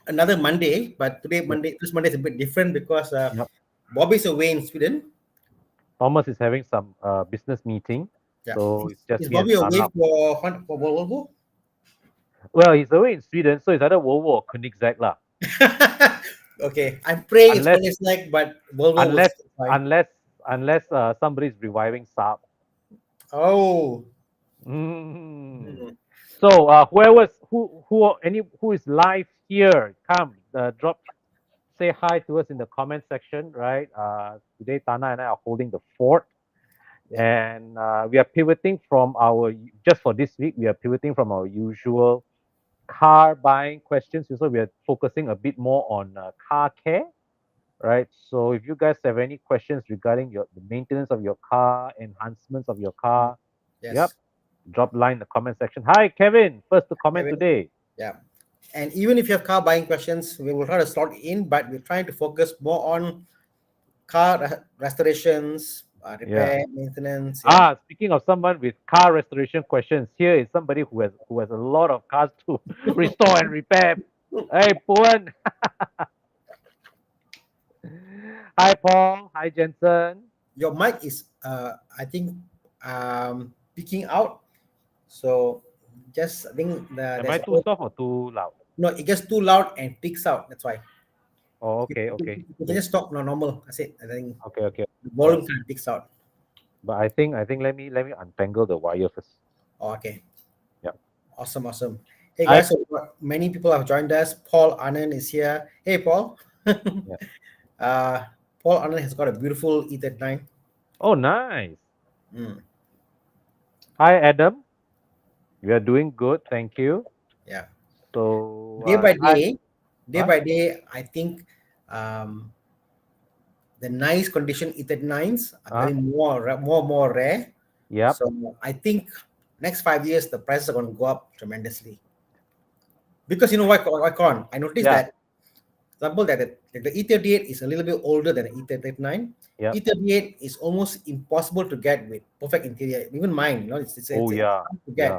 another Monday, but Yep. this Monday is a bit different because Yep. Bobby's away in Sweden. Thomas is having some business meeting, Yeah. so it's just Is me and Bobby away Sana. for Volvo? Well, he's away in Sweden, so it's either Volvo or Koenigsegg lah. Okay. I'm praying it's Unless, Koenigsegg, like, but Volvo was unless, fine. unless, unless somebody's reviving Saab. Oh. Mm. Hmm. So who is live here? Come, drop, say hi to us in the comment section, right? Today Tana and I are holding the fort, Yeah. and we are pivoting from our just for this week. We are pivoting from our usual car buying questions. So we are focusing a bit more on car care, right? So if you guys have any questions regarding the maintenance of your car, enhancements of your car, yep, Yes. drop line in the comment section. Hi, Kevin, first to comment Kevin. today. Yeah. And even if you have car buying questions, we will try to slot in, but we're trying to focus more on car restorations, Yeah. repair, maintenance. Yeah. Speaking of someone with car restoration questions, here is somebody who has a lot of cars to restore and repair. Hey, Puan. Hi, Paul. Hi, Jensen. Your mic is, I think, peaking out. So just I think Am there's I a too whole, soft or too loud? no, it gets too loud and peaks out. That's why. Oh, You, okay, you, okay, you can okay, just stop normal. That's it. I think okay, okay. the All right. volume kind of peaks out. But I think let me untangle the wire first. Oh, okay. Yeah. Awesome, awesome. Hey I guys, so many people have joined us. Paul Anand is here. Hey Paul. Yeah. uh, Paul Anand has got a beautiful E39. Oh, nice. Mm, Hi, Adam. We are doing good, thank you. yeah. So, Day by hi. day, day Huh? by day, I think um, the nice condition E39s are Huh? becoming more rare. Yep. So I think next 5 years the prices are going to go up tremendously. Because you know why Con? I noticed Yeah. that example that the E38 is a little bit older than the E39. Yep. E38 is almost impossible to get with perfect interior. Even mine, Oh, it's yeah. hard to Yeah. get.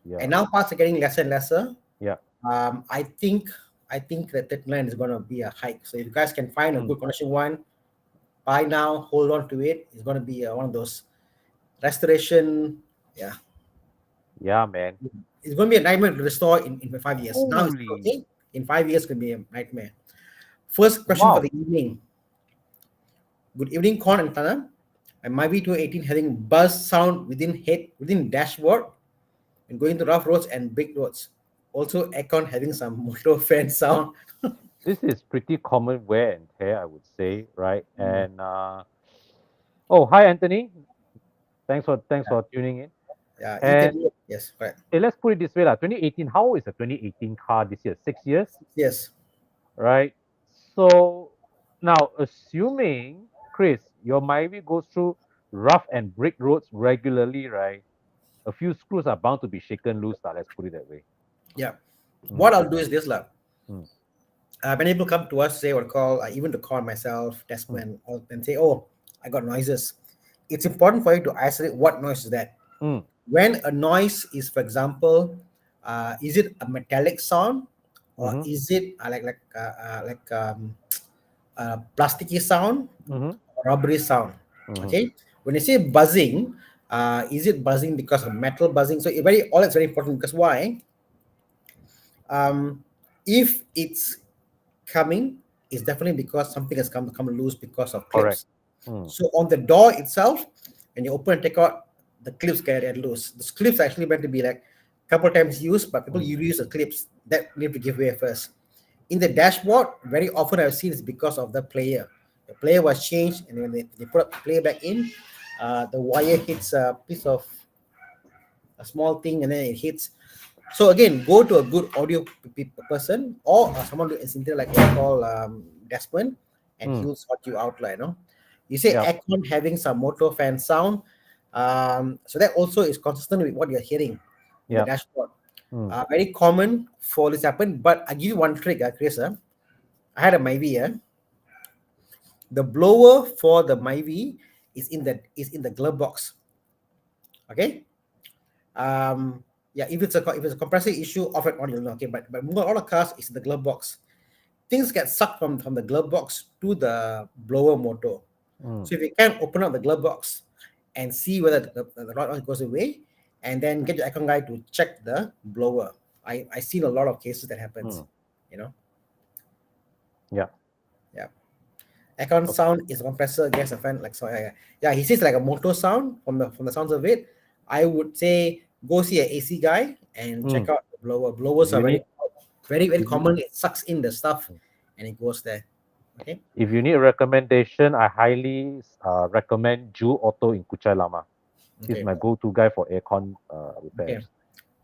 Yeah. And now parts are getting lesser and lesser. Yeah. I think that 39 is going to be a hike. So if you guys can find a Mm. good condition one, buy now, hold on to it. It's going to be one of those restoration. Yeah, Yeah, man. it's going to be a nightmare to restore in 5 years. Now it's Holy. okay. In 5 years, it could be a nightmare. First question for Wow. the evening. Good evening, Con and Tana. My V218 having buzz sound within dashboard and going to rough roads and big roads. Also, aircon having some motor fan sound. This is pretty common wear and tear, I would say, right? Mm, And oh, hi, Anthony. Thanks yeah, for tuning in. yeah, And E38. Yes, correct. let's put it this way, lah. 2018. How old is a 2018 car this year? 6 years, Yes. right? So now, assuming Chris, your Myvi goes through rough and brick roads regularly, right? A few screws are bound to be shaken loose. Lah, let's put it that way. Yeah. Mm, What I'll do is this, lah. mm, When people come to us, say or call, even to call myself, mm, Desmond, and say, "Oh, I got noises." It's important for you to isolate what noise is that. mm, When a noise is, for example, is it a metallic sound or mm-hmm, is it plasticky sound, mm-hmm, rubbery sound? mm-hmm. Okay. When you say buzzing, is it buzzing because of metal buzzing? So all that's very important because why? Um, if it's coming, it's definitely because something has come loose because of Correct. clips. Mm, So on the door itself, when you open and take out, the clips get loose. The clips are actually meant to be like a couple times used, but people mm, use the clips that need to give way first. In the dashboard, very often I've seen it's because of the player. The player was changed, and when they put the player back in, the wire hits a piece of a small thing, and then it hits. So again, go to a good audio person or someone who is into like what I call Desmond, and he mm. will sort you out. Like, you say Yeah. aircon having some motor fan sound, so that also is consistent with what you're hearing in the Yeah. dashboard. Mm, Very common for this happen, but I give you one trick, Chris. I had a Myvi. The blower for the Myvi is in the glove box. Okay. Yeah, if it's a compressor issue, off it on, okay. But all the cars is in the glove box. things get sucked from the glove box to the blower motor. Mm. So if you can open up the glove box and see whether the rod goes away, and then get your aircon guy to check the blower. I seen a lot of cases that happens. Mm. You know, Yeah. yeah. Aircon sound is a compressor, gas, a fan, like so. Yeah. He says like a motor sound from the sounds of it. I would say go see an AC guy and check Mm. out the blower. If Blowers are you very need, very very if you, common. It sucks in the stuff and it goes there. Okay. if you need a recommendation, I highly recommend Ju Auto in Kuchai Lama. He's Okay. my go-to guy for aircon Okay. repairs.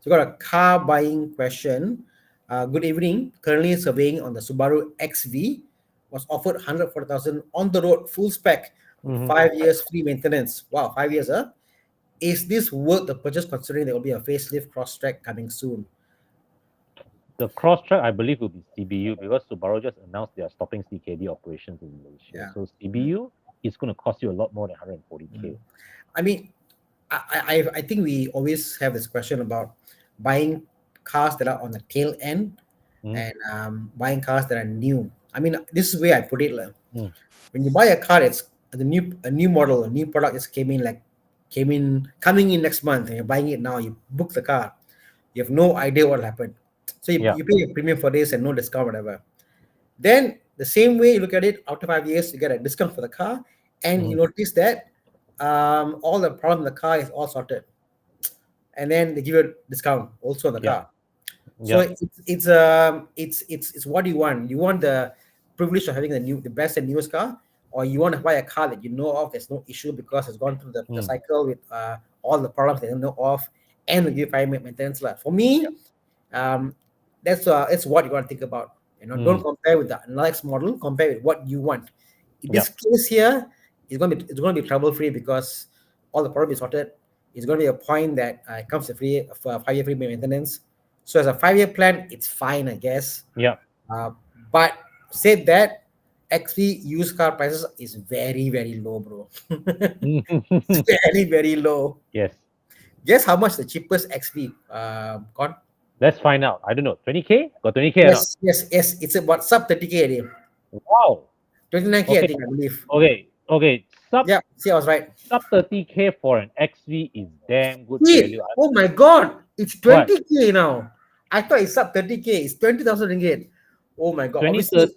So got a car buying question. Good evening. Currently surveying on the Subaru XV. Was offered 140,000 on the road, full spec, with Mhm. 5 years free maintenance. Wow, 5 years, huh? Is this worth the purchase considering there will be a facelift cross-track coming soon? The cross-track, I believe, will be CBU because Subaru just announced they are stopping CKD operations in Malaysia. Yeah. So CBU is going to cost you a lot more than 140K. I mean, I think we always have this question about buying cars that are on the tail end Mm. and buying cars that are new. I mean, this is where I put it. Mm. When you buy a car, it's a new model, a new product just coming in next month, and you're buying it now. You book the car, you have no idea what will happen. So Yeah. you pay a premium for this and no discount, whatever. Then the same way you look at it, after 5 years, you get a discount for the car, and you notice that all the problem in the car is all sorted, and then they give you a discount also on the Yeah. car. So Yeah. it's what you want. You want the privilege of having the best and newest car, or you want to buy a car that you know of there's no issue because it's gone through the cycle with all the problems that you know of, and will give you maintenance. For me, that's what you want to think about. Don't compare with the next model. Compare with what you want. In this case here, it's going to be trouble free because all the problem is sorted. It's going to be a point that it comes to free for 5 year free maintenance. So as a 5 year plan, it's fine, I guess. Yeah. But said that, XV used car prices is very very low, bro. It's very very low. Yes. Guess how much the cheapest XV got? Let's find out. I don't know. 20K? Got 20K or not? Yes. It's about sub 30K already. Wow. 29K, I Okay. think, I believe. Okay. Yeah, see, I was right. Sub 30K for an XV is damn good Wait, value. oh my god, it's What? 20K now. I thought it's sub 30K. It's 20,000 ringgit. Oh my god. Obviously,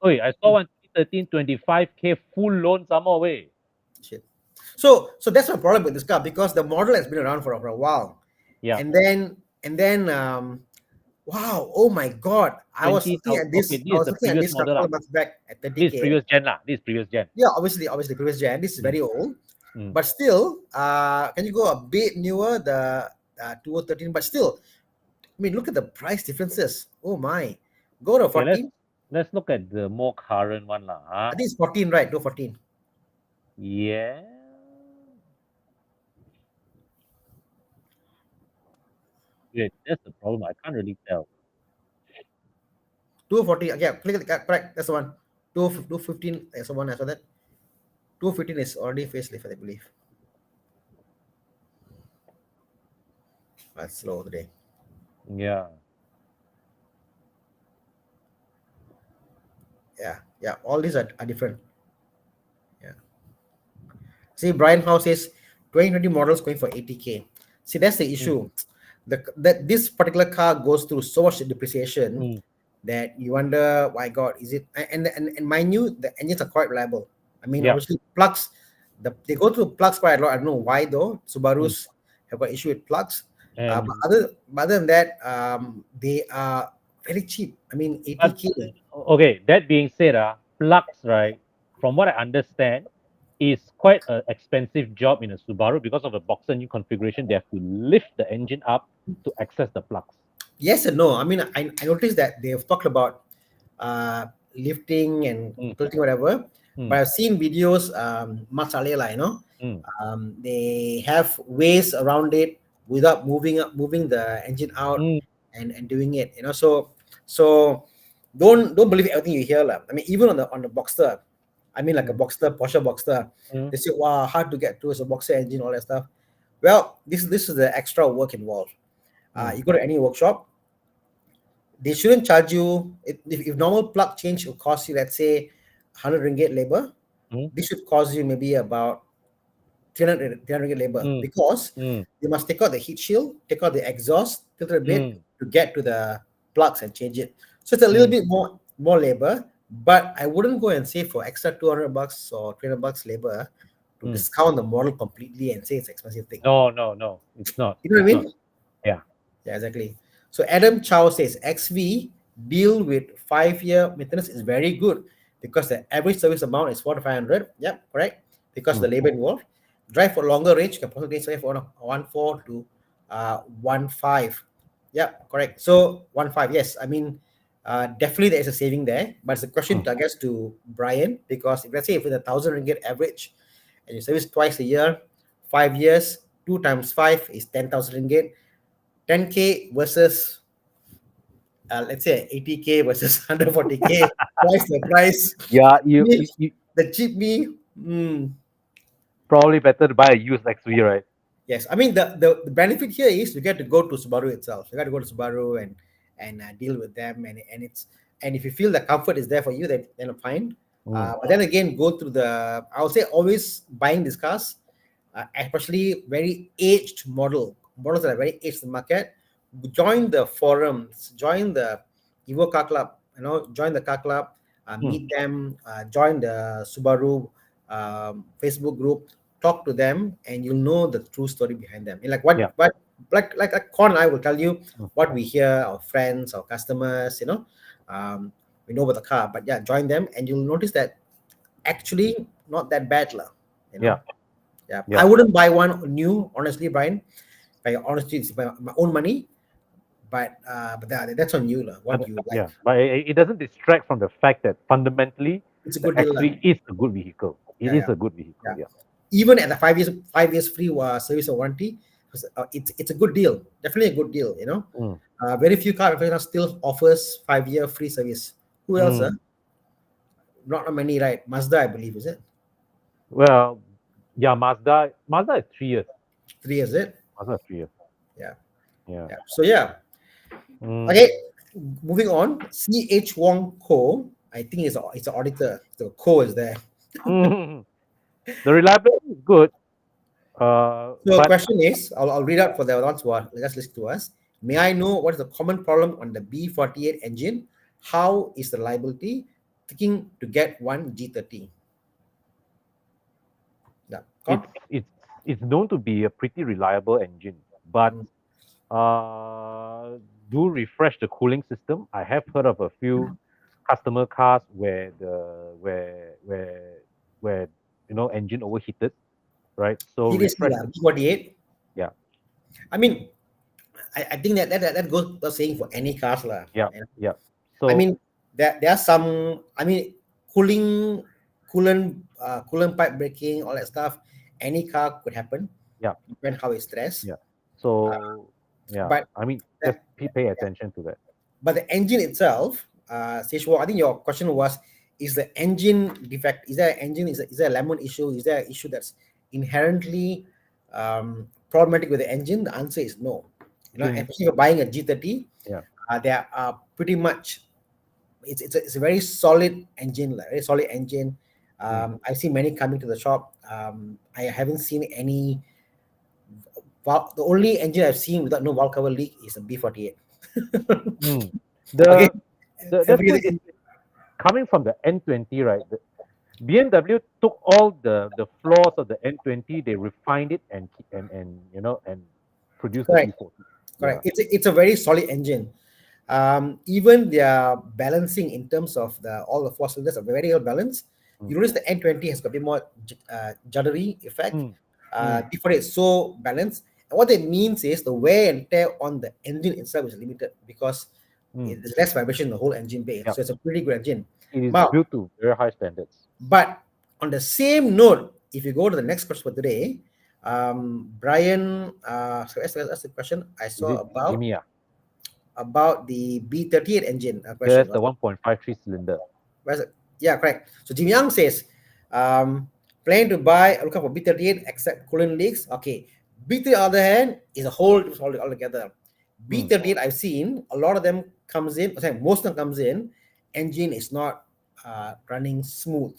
2013. I saw one 2013 25K full loan some more way. shit. So that's my problem with this car because the model has been around for a while. Yeah. And then wow, oh my god. I was looking at this. Okay, I was looking at this car a model. couple months back at 30K. This is previous gen lah. This is previous gen. Yeah, obviously previous gen. This is very old. But still, can you go a bit newer, the 2013? But still, I mean, look at the price differences. Oh my. Go to 14. Let's look at the more current one lah. I think it's 14, right? Go 14. Yeah. Wait, that's the problem. I can't really tell. 240. Yeah, click correct. That's the one. 215. That's the one. I saw that. 215 is already facelift, I believe. That's slow today. Yeah. Yeah. All these are different. Yeah. See, Brian House says 2020 models going for 80K. See, that's the issue. That this particular car goes through so much depreciation that you wonder, why God, is it? And mind you, the engines are quite reliable. I mean, obviously plugs, they go through plugs quite a lot. I don't know why though. Subarus have got issue with plugs. But other than that, they are very cheap. I mean, 80K. Okay, that being said, plugs, right, from what I understand, is quite an expensive job in a Subaru because of the Boxster new configuration. They have to lift the engine up to access the plugs. Yes and no. I mean, I noticed that they have talked about lifting and tilting, whatever. But I've seen videos, they have ways around it without moving the engine out and doing it. So don't believe everything you hear. I mean, even on the Boxster, I mean, like a Boxster, Porsche Boxster, they say, wow, hard to get to as a Boxster engine, all that stuff. Well, this is the extra work involved. You go to any workshop, they shouldn't charge you if normal plug change will cost you, let's say, 100 ringgit labor. Mm, This should cost you maybe about 300 ringgit labor, mm, because mm, you must take out the heat shield, take out the exhaust, filter a bit mm, to get to the plugs and change it. So it's a little mm, bit more labor, but I wouldn't go and say for extra 200 bucks or 300 bucks labor to mm. discount the model completely and say it's expensive thing. No, it's not. You know what I It's mean? not. Yeah. Yeah, exactly. So Adam Chow says XV deal with 5-year maintenance is very good because the average service amount is 4 to 500. Yep, correct. Because the Mm. labor involved. Drive for longer range, you can possibly save for 1.4 to 1.5. Yeah, correct. So 1.5, yes. I mean, definitely there is a saving there, but it's a question, I guess, to Brian, because if let's say if it's 1,000 ringgit average and you service twice a year, 5 years, 2 times 5 is 10,000 ringgit. 10K versus let's say 80K versus 140K, twice the price. Yeah, you The cheap me, probably better to buy a used XV, right? yes. I mean the benefit here is you get to go to Subaru itself. You got to go to Subaru and deal with them, and if you feel the comfort is there for you, then fine. Mm. But then again, go through I would say always buying these cars, especially very aged models that are very aged in the market. Join the forums, join the Evo Car Club, join the car club, meet them, join the Subaru Facebook group, talk to them, and you'll know the true story behind them. And like Yeah. like Con and I will tell you Mm. what we hear, our friends, our customers, we know about the car. But yeah, join them, and you'll notice that actually not that bad, lah. Yeah. Yeah. Yeah. I wouldn't buy one new, honestly, Brian. By honestly, it's my own money. But that's on you, lah. What you like. Yeah, but it doesn't distract from the fact that fundamentally It's a the good deal, lah. XV is a good vehicle. It is Yeah. a good vehicle. Yeah. Yeah. Even at the 5 years free service or warranty, it's a good deal. Definitely a good deal. Mm. Very few car manufacturers still offers 5-year free service. Who else? Mm. Not many, right? Mazda, I believe, is it? Well, yeah, Mazda is 3 years. 3 years, is it? Mazda is 3 years. Yeah. Yeah. Yeah. So yeah. Mm. Okay. Moving on. C.H. Wong Ko. I think it's an auditor. The Ko is there. Mm. The reliability is good. So the But question is, I'll read out for the ones who are just listen to us. May I know what is the common problem on the B48 engine? How is the reliability? Thinking to get one G30. Yeah. Con? it's known to be a pretty reliable engine, but do refresh the cooling system. I have heard of a few customer cars where engine overheated, right? So Seriously, refresh. B48. Yeah. I mean, I think that goes without saying for any cars, lah. Yeah. And, Yeah. So I mean, there are some. I mean, coolant pipe breaking, all that stuff. Any car could happen. Yeah. Depending how it's stressed. Yeah. So yeah. but I mean, that- just pay attention to that. But the engine itself, Seshwa, I think your question was, is the engine defect? Is there an engine? Is there a lemon issue? Is there an issue that's inherently problematic with the engine? The answer is no. Especially if you're buying a G30, Yeah. They are pretty much. It's a very solid engine, like very solid engine. I've seen many coming to the shop. I haven't seen any. The only engine I've seen without no valve cover leak is a B48. That's Everything good. Coming from the N20, right? The BMW took all the flaws of the N20, they refined it and produced Correct. the B40. Correct. It's a very solid engine. Even their balancing in terms of all the four cylinders are very well balanced. You notice the N20 has got a bit more juddery effect. B48 is so balanced. And what it means is the wear and tear on the engine itself is limited because there's less vibration in the whole engine bay. Yeah. So it's a pretty good engine. It is Wow. built to very high standards. But on the same note, if you go to the next question for today, Brian, so that's the question I saw about Jimmy, about the B38 engine. that's Question. the 1.53 cylinder. Where's it? Yeah, correct. So Jimmy Young says, plan to buy a lookup for B38 except coolant leaks. Okay. B38 on the other hand is a whole altogether. B38 I've seen a lot of them comes in, most of them comes in, engine is not running smooth,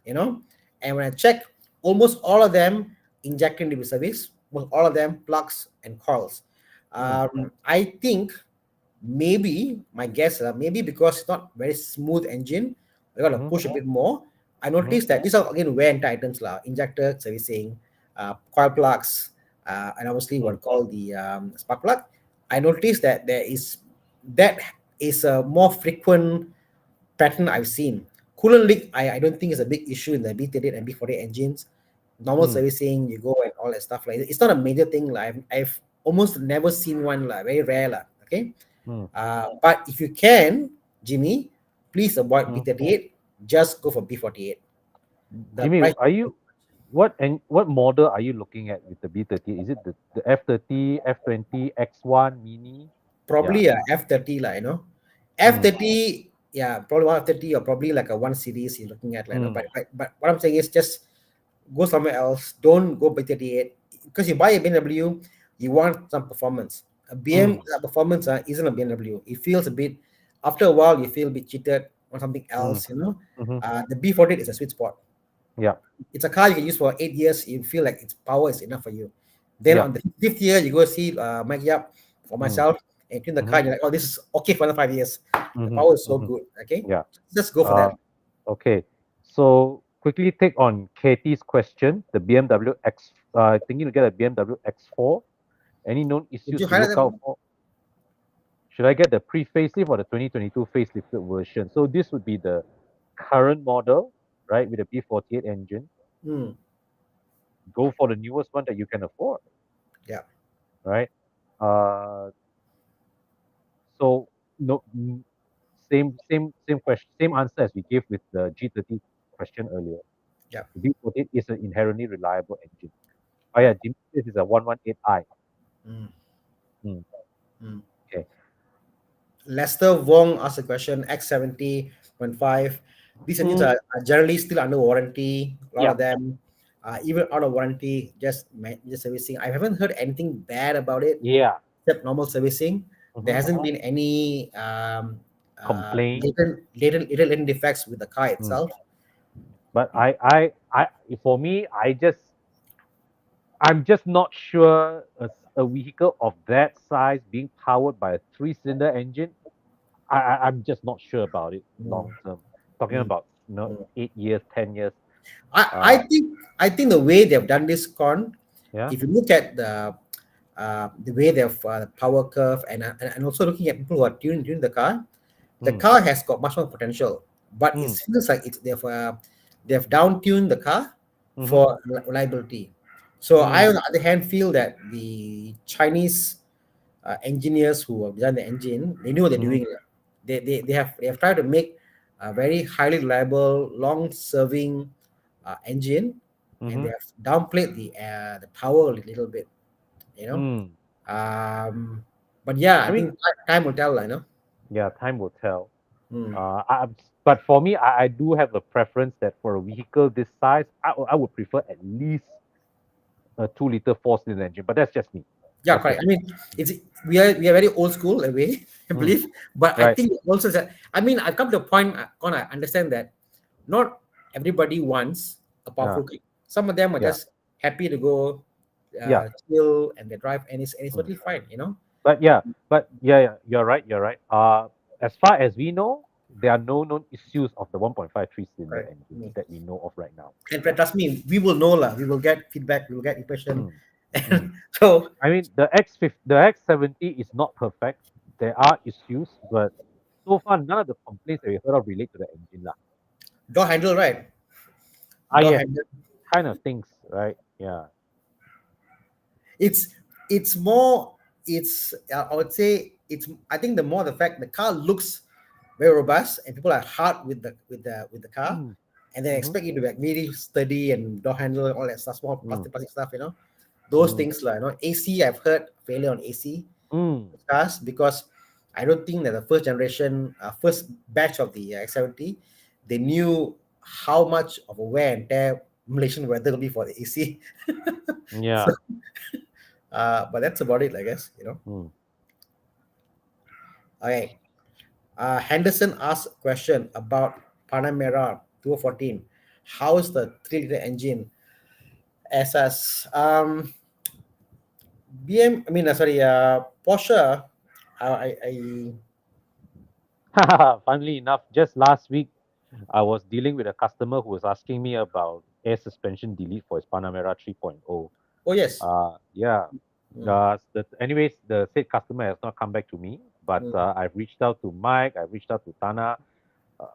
you know. And when I check, almost all of them injecting to be service, almost all of them plugs and coils. I think maybe my guess, maybe because it's not very smooth engine, we gotta push a bit more. I noticed that these are again wear and tear items injector servicing, coil plugs, and obviously what called the spark plug. I noticed that that is a more frequent pattern I've seen. Coolant leak, I don't think is a big issue in the B38 and B48 engines. Normal servicing, you go and all that stuff like that. It's not a major thing. I've almost never seen one, very rare. Okay. But if you can, Jimmy, please avoid B38. Just go for B48. The Jimmy, price are you what model are you looking at with the B30? Is it the F30, F20, X1 Mini? probably a F30, F30, yeah, probably one F30 or probably like a 1 series you're looking at, but what I'm saying is just go somewhere else. Don't go B38 because you buy a BMW, you want some performance. A BM performance isn't a BMW. It feels a bit, after a while, you feel a bit cheated on something else, The B48 is a sweet spot. Yeah. It's a car you can use for 8 years. You feel like its power is enough for you. Then on the 5th year, you go see Mike Yap for myself and tune the car. You're like, oh, this is okay for another 5 years. The power is so good. Okay. Yeah. Just go for that. Okay. So quickly take on Katie's question. The BMW thinking to get a BMW X4. Any known issues you to highlight look that out for? Should I get the pre-facelift or the 2022 facelifted version? So this would be the current model, right, with the B48 engine. Go for the newest one that you can afford. Yeah. Right. So no, same question, same answer as we gave with the G30 question earlier. Yeah. The B48 is an inherently reliable engine. Oh yeah, this is a 118i. Okay. Lester Wong asked a question, X70 1.5. These engines are generally still under warranty. A lot of them, even out of warranty, just servicing. I haven't heard anything bad about it. Yeah. Except normal servicing. There hasn't been any Complaint. latent defects with the car itself. But for me, I'm just not sure a vehicle of that size being powered by a 3-cylinder engine. I'm just not sure about it long term. Talking about 8 years, 10 years. I think the way they've done this, Yeah. if you look at the way they've power curve and also looking at people who are tuning the car has got much more potential, but it feels like they've down tuned the car for reliability. So I, on the other hand, feel that the Chinese engineers who have designed the engine, they knew what they're doing. They have tried to make a very highly reliable, long-serving engine, and they have downplayed the power a little bit, But yeah, I think time will tell, Yeah, time will tell. But for me, I do have a preference that for a vehicle this size, I would prefer at least a 2-liter 4-cylinder engine. But that's just me. Yeah, correct. I mean, we are very old school in a way, I believe. But I think also that, I've come to a point, I understand that not everybody wants a powerful car. Some of them are just happy to go chill and they drive, and it's totally fine, But you're right. As far as we know, there are no known issues of the 1.5 3-cylinder engine that we know of right now. And trust me, we will know we will get feedback, we will get impression. So the X70 is not perfect. There are issues, but so far none of the complaints that we heard of relate to the engine lah. Door handle, right? Handle. Kind of things, right? Yeah. It's more. I would say I think the more the fact the car looks very robust and people are hard with the car, and they expect you to be like really sturdy and door handle and all that stuff, small plastic stuff, those things like AC. I've heard failure on AC cars because I don't think that the first generation, first batch of the X70, they knew how much of a wear and tear Malaysian weather will be for the AC. Yeah. So, but that's about it, I guess. Okay. Henderson asked a question about Panamera 2014. How's the 3-liter engine? SS. Porsche. I Funnily enough, just last week, I was dealing with a customer who was asking me about air suspension delete for his Panamera 3.0. Oh yes. Yeah. Mm, Anyways, the said customer has not come back to me, but mm, I've reached out to Mike, I've reached out to Tana, uh,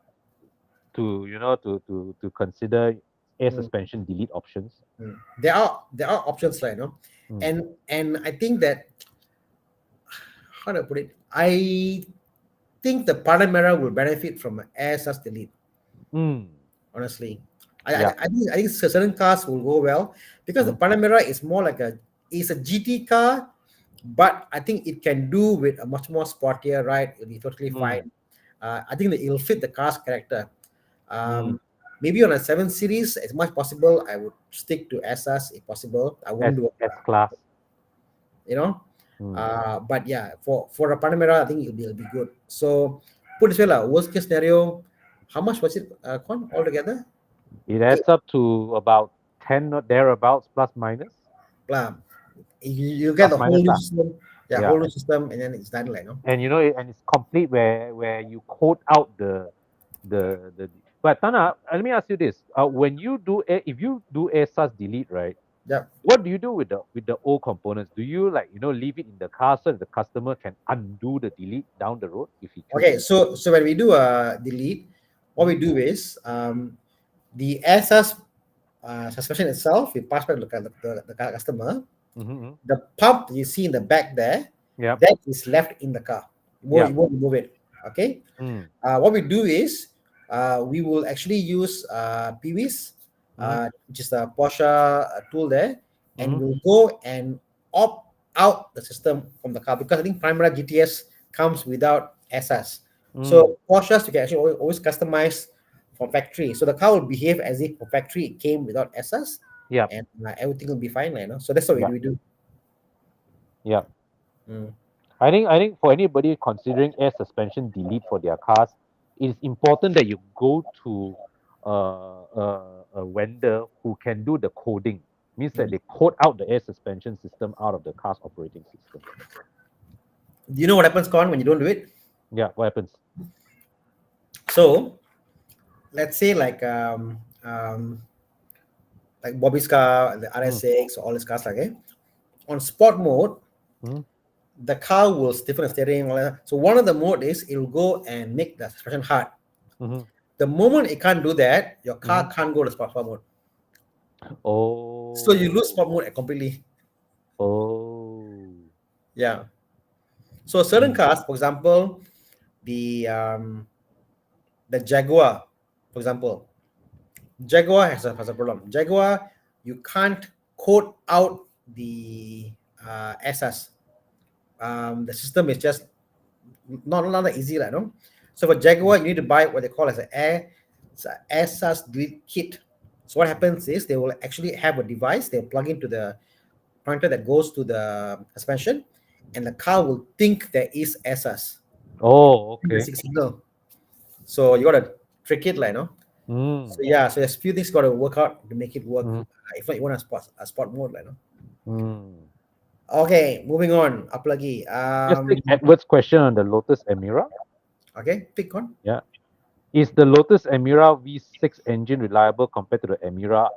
to consider air mm, suspension delete options. mm. There are options, right? No, Mm. and I think that, how do I put it? I think the Panamera will benefit from air sus delete. Mm. Honestly, Yeah. I think certain cars will go well because the Mm. Panamera is more like it's a GT car, but I think it can do with a much more sportier ride. It'll be totally Mm. fine. I think that it'll fit the car's character. Mm. Maybe on a 7 Series, as much possible, I would stick to SS if possible. I wouldn't do, S class. you know. Mm. But yeah, for a Panamera, I think it'll be good. So put this way, lah, worst case scenario, how much was it, Con, altogether? It adds up to about 10 or thereabouts, plus minus. Lah, you get Plus the whole minus. new system, yeah, Yeah. whole new system, and then it's done, like, no. And and it's complete where you code out the but Tana, let me ask you this. When you do if you do ASUS delete, right? Yeah. What do you do with the old components? Do you leave it in the car so that the customer can undo the delete down the road if he Okay, chooses? so when we do a delete, what we Mm-hmm. do is the SS suspension itself, we pass back to the customer. Mm-hmm. The pump you see in the back there, Yep. that is left in the car. You Yep. won't remove it. Okay. Mm. What we do is we will actually use PVs, Mm-hmm. which is the Porsche tool there, and Mm-hmm. we'll go and opt out the system from the car because I think Primera GTS comes without SS. Mm. So Porsches you can actually always customize from factory. So the car will behave as if from factory it came without SS, Yep. and everything will be fine, you know. So that's what Yep. we do. Yep. Mm. I think for anybody considering air suspension delete for their cars, it is important that you go to a vendor who can do the coding. Means that Mm. they code out the air suspension system out of the car's operating system. Do you know what happens, Con, when you don't do it? Yeah, what happens? So let's say like Bobby's car, the Mm, RS6, all his cars, like, on sport mode, mm, the car will stiffen the steering. All that. So one of the mode is it will go and make the suspension hard. mm-hmm, The moment it can't do that, your mm-hmm. car can't go to sport mode. So you lose Oh, sport mode completely. oh. Yeah. So certain Mm, cars, for example, the Jaguar, for example, Jaguar has a problem. Jaguar, you can't code out the SS. The system is just not that easy, like, no. So for mm, Jaguar, you need to buy what they call as it's a SS delete kit. So what happens is they will actually have a device they'll plug into the pointer that goes to the suspension, and the car will think there is SS. oh, The okay. signal. So you gotta trick it, like, no. So Mm, yeah, so there's few things got to work out to make it work. mm, If not, you want a sport mode, like, no. mm. Okay, moving on. Up lagi. Let's take Edward's question on the Lotus Amira. Okay, pick one. Yeah. Is the Lotus Amira V6 engine reliable compared to the Amira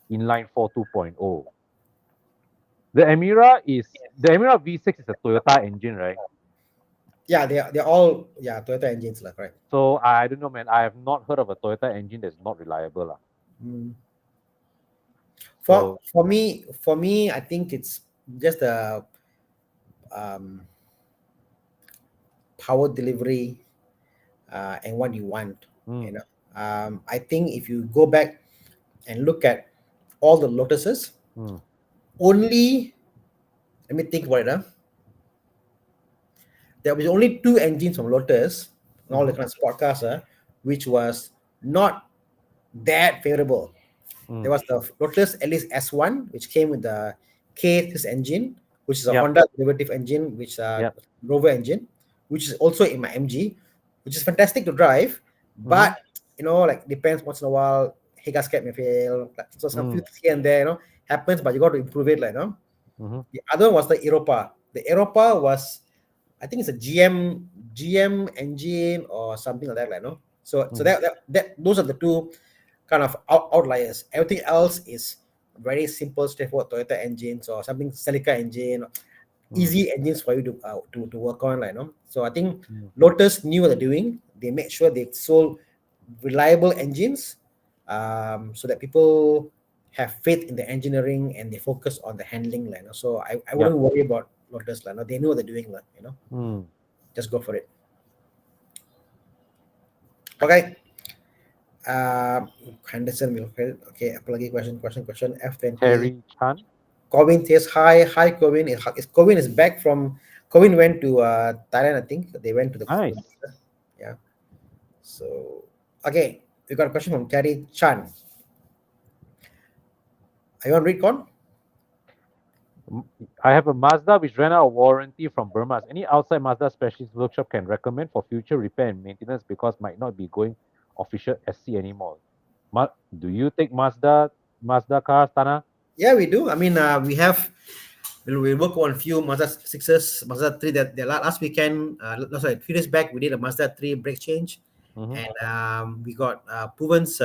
inline 4 2.0? The Amira V6 is a Toyota engine, right? Yeah, they're all, yeah, Toyota engines, like, right. So I don't know, man. I have not heard of a Toyota engine that's not reliable, lah. Mm. For So for me, I think it's just the um, power delivery and what you want. You mm, know, I think if you go back and look at all the Lotuses, mm, only, let me think about it. There was only two engines from Lotus, all the mm-hmm, kind of sport cars, which was not that favorable. There mm. was the Lotus at least S1, which came with the K6 engine, which is a Yep, Honda derivative engine, which yep. Rover engine, which is also in my MG. which is fantastic to drive, Mm-hmm. but like depends once in a while. Hey, gasket may fail, like, so some few Mm. things here and there, happens, but you got to improve it, like, Mm-hmm. The other one was the Europa. The Europa was, I think it's a GM engine or something like that, like, So Mm-hmm. that those are the two kind of outliers. Everything else is very simple, straightforward Toyota engines or something Celica engine, Mm. easy engines for you to work on, like, So I think Mm. Lotus knew what they're doing. They made sure they sold reliable engines, so that people have faith in the engineering and they focus on the handling, like, So I Yep. wouldn't worry about Lotus, like, They know what they're doing, like, Mm. Just go for it. Okay. Uh, Henderson will fail. Okay, apology question. F20. Terry Chan. Covin says hi. Hi, Covin. Covin is back from. Covin went to Thailand, I think. They went to the. Nice. Yeah. So, okay. We got a question from Terry Chan. Are you on read, Con? I have a Mazda which ran out of warranty from Burma. Any outside Mazda specialist workshop can recommend for future repair and maintenance because might not be going official SC anymore. Do you take Mazda cars, Tana? Yeah, we do. I mean, we work on a few Mazda 6s, Mazda 3 that last weekend, sorry, 3 days back, we did a Mazda 3 brake change. Mm-hmm. And we got Puvan's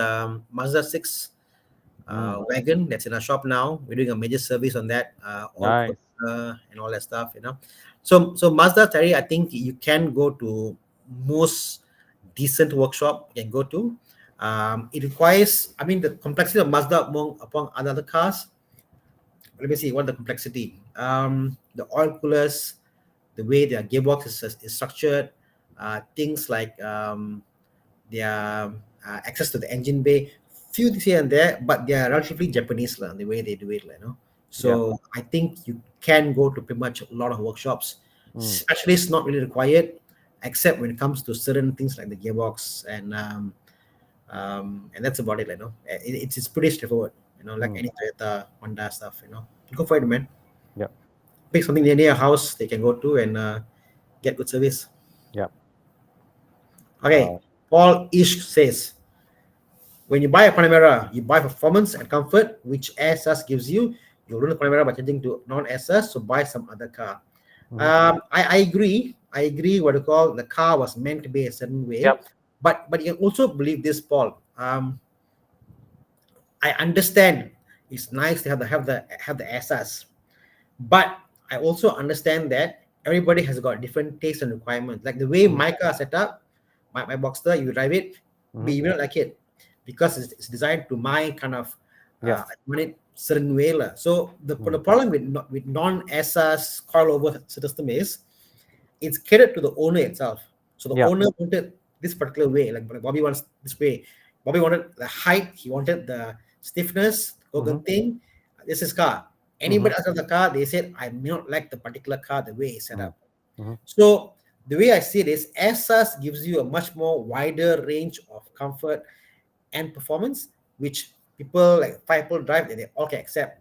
Mazda 6 Mm. wagon that's in our shop now. We're doing a major service on that, all Nice. and all that stuff. So Mazda Terry, I think you can go to most decent workshop you can go to. It requires, I mean, the complexity of Mazda upon other cars. Let me see what the complexity. The oil coolers, the way their gearbox is structured, things like their access to the engine bay, few things here and there, but they are relatively Japanese the way they do it, Yeah. So I think you can go to pretty much a lot of workshops. Mm. Specialists not really required, except when it comes to certain things like the gearbox and that's about it, It's pretty straightforward, like Mm. any Toyota, Honda stuff, Go for it, man. Yeah. Pick something near your house they can go to and get good service. Yeah. Okay, Paul Ish says, when you buy a Panamera, you buy performance and comfort, which air sus gives you. You ruin the Panamera by changing to non-air sus, so buy some other car. Mhm. I agree. I agree. What you call the car was meant to be a certain way, Yep. but you can also believe this, Paul. I understand it's nice to have the air sus, but I also understand that everybody has got different tastes and requirements. Like the way Mhm. my car set up, my Boxster, you drive it, but Mhm. you may not like it because it's designed to my kind of Yeah. I want it certain way. So the Mm. problem with non-SS coilover system is it's catered to the owner itself. So the Yeah. owner wanted this particular way, like Bobby wants this way. Bobby wanted the height, he wanted the stiffness, Mhm. thing. This is car. Mhm. Anybody else of the car, they said, I may not like the particular car the way it's set Mm. up. Mhm. So the way I see it is SS gives you a much more wider range of comfort and performance, which people like five people drive that they all can accept.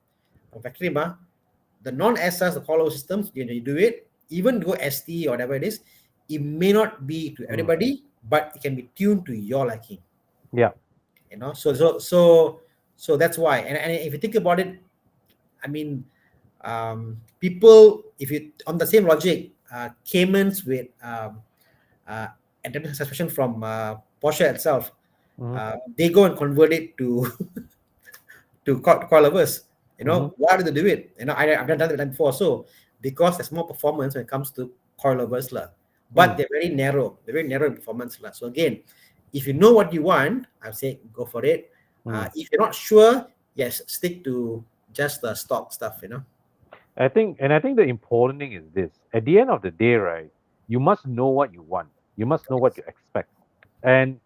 From factory, the non-SS, the coilover systems, you do it, even go ST or whatever it is, it may not be to Mm. everybody, but it can be tuned to your liking. Yeah. So that's why. And if you think about it, I mean, people, if you on the same logic, Caymans with adaptive suspension from Porsche itself, Mhm. they go and convert it to to coilovers. Mhm. Why do they do it? I've done that before. So because there's more performance when it comes to coilovers, but Mm. they're very narrow. They're very narrow in performance, So again, if you know what you want, I would say go for it. Mm. If you're not sure, yes, stick to just the stock stuff. I think the important thing is this. At the end of the day, right, you must know what you want. You must know what you expect. And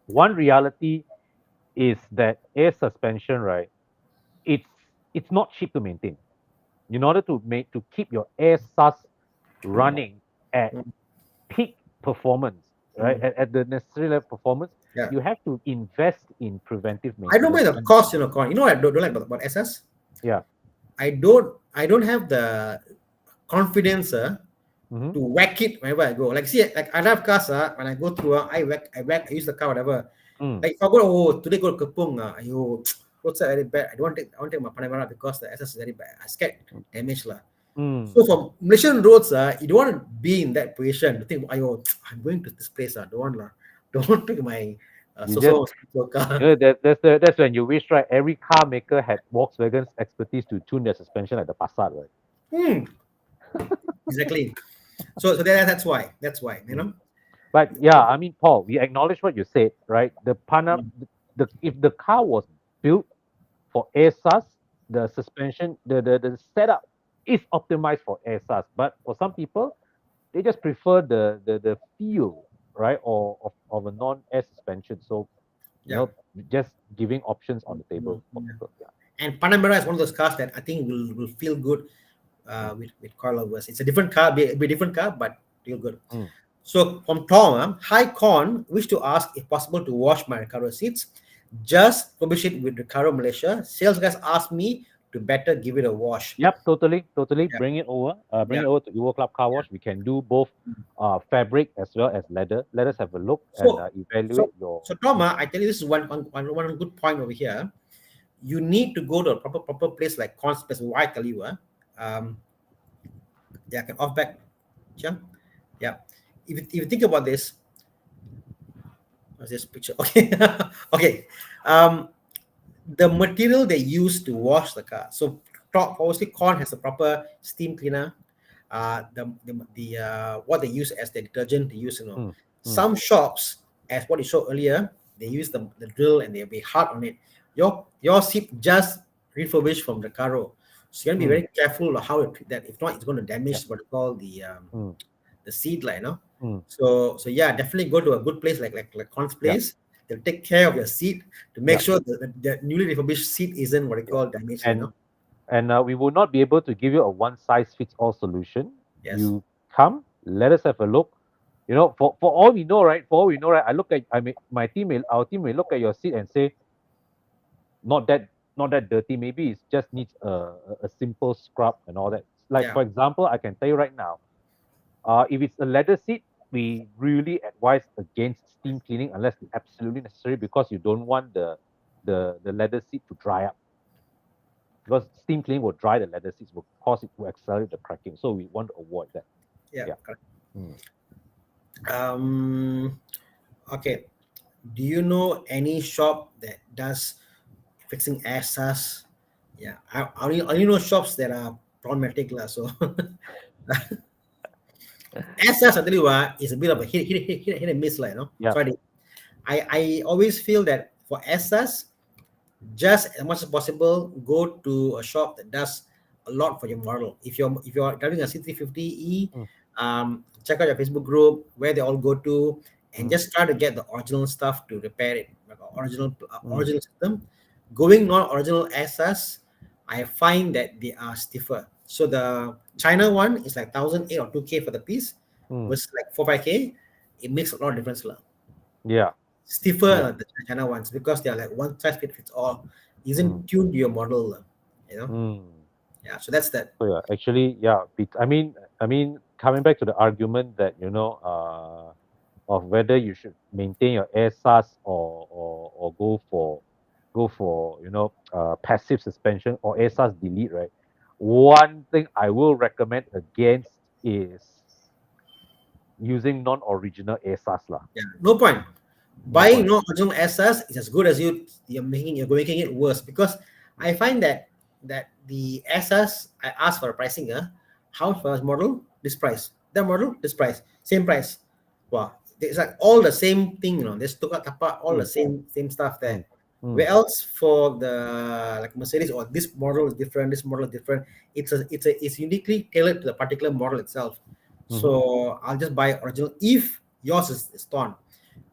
one reality is that air suspension, right, it's it's not cheap to maintain. In order to keep your air sus running at Mm, peak performance, right, mm. at the necessary level of performance, Yeah. you have to invest in preventive I don't mind maintenance. the cost, Con. You know what I don't like about SS? Yeah. I don't have the confidence Mm-hmm. to whack it wherever I go. Like, see, like I drive cars, when I go through, I whack, I use the car, whatever. Mm. Like if I go, today go to Kepung, roads are very bad. I don't take my Panamera because the SS is very bad. I scared damage lah. Mm. So for Malaysian roads, you don't want to be in that position to think, I'm going to this place, don't want lah. Don't take my You just, car. that's when you wish, right? Every car maker had Volkswagen's expertise to tune their suspension like the Passat, right? Exactly. So that's why. That's why, you know. But yeah, I mean, Paul, we acknowledge what you said, right? The if the car was built for air sus, the suspension, the setup is optimized for air sus. But for some people, they just prefer the feel, right, or of a non-air suspension. So, you Yeah. know, just giving options on the table for Yeah. people. Yeah. And Panamera is one of those cars that I think will feel good with car lovers. It's a different car, be a different car, but feel good. Mm. So from Tom, hi Con, wish to ask if possible to wash my Recaro seats. Just publish it with Recaro Malaysia. Sales guys asked me to better give it a wash. Yep, totally. Yeah. Bring it over. Bring Yeah. it over to Evo Club Car Wash. We can do both fabric as well as leather. Let us have a look and evaluate your. So Tom, I tell you, this is one good point over here. You need to go to a proper place like Con Space. Why I tell you, yeah, I can off back, yeah. If you think about this, what's this picture? Okay, okay. The material they use to wash the car. So obviously, Con has a proper steam cleaner. What they use as the detergent they use, Some shops, as what you showed earlier, they use the drill and they'll be hard on it. Your seat just refurbished from the Recaro. So you gotta be very careful of how you treat that. If not, it's going to damage what you call the seat, So yeah, definitely go to a good place like Con's place. They'll take care of your seat to make sure that the newly refurbished seat isn't what you call damaged. And we will not be able to give you a one-size-fits-all solution. Yes. You come, let us have a look. You know, for all we know, right? I look at our team may look at your seat and say, not that dirty. Maybe it just needs a simple scrub and all that. Like for example, I can tell you right now, if it's a leather seat, we really advise against steam cleaning unless it's absolutely necessary, because you don't want the leather seat to dry up. Because steam cleaning will dry the leather seats, will cause it to accelerate the cracking. So we want to avoid that. Yeah. Correct. Okay. Do you know any shop that does fixing air sus? Yeah, I only know shops that are problematic so air sus, I tell you is a bit of a hit and miss Yeah. So I always feel that for air sus, just as much as possible, go to a shop that does a lot for your model. If you're driving a C350E, check out your Facebook group where they all go to, and just try to get the original stuff to repair it, like original system. Going non-original SS, I find that they are stiffer. So the China one is like 1,008 or 2K for the piece, versus like 4-5K. It makes a lot of difference Yeah. Stiffer the China ones, because they are like one size fits all. Isn't tuned to your model, Yeah, so that's that. So actually, I mean, coming back to the argument that of whether you should maintain your air sus or go for passive suspension or air sus delete, right? One thing I will recommend against is using non-original air sus lah. Yeah, no point. Buying non-original SS is as good as you're making it worse, because I find that the SS, I ask for a pricing, how for model, this price, that model, this price, same price. Wow, it's like all the same thing, they took out all the same stuff there. Where else for the like Mercedes, or this model is different, this model is different. It's uniquely tailored to the particular model itself. So I'll just buy original if yours is torn.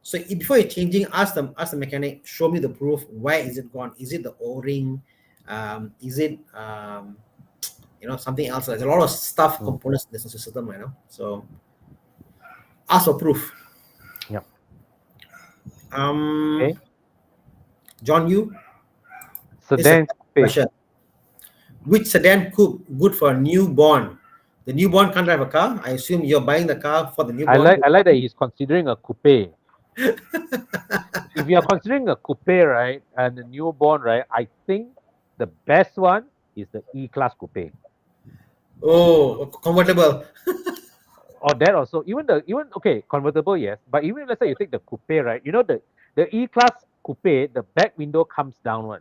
So before you're changing, ask the mechanic, show me the proof. Where is it gone? Is it the O-ring? Is it something else? There's a lot of stuff components in the system, So ask for proof. Yeah. Okay. John Yu. Sedan question. Which sedan coupe good for a newborn? The newborn can't drive a car. I assume you're buying the car for the I newborn. like that he's considering a coupe. If you are considering a coupe, right, and a newborn, right, I think the best one is the E-Class coupe. Oh, convertible. Or that also, even okay, convertible, yes, but even let's say you take the coupe, right? The E-Class coupe, the back window comes down one,